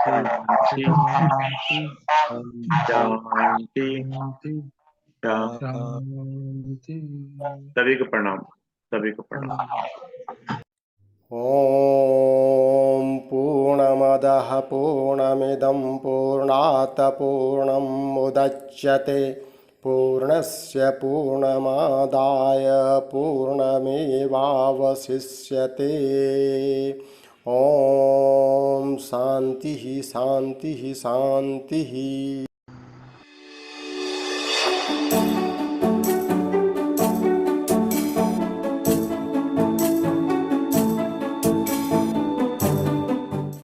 शांति शांति शांति। शांति। सभी को प्रणाम, सभी को प्रणाम। ॐ पूर्णमदः पूर्णमिदं पूर्णात् पूर्णमुदच्यते पूर्णस्य पूर्णमादाय पूर्णमेवावशिष्यते। ॐ शान्तिः शान्तिः शान्तिः।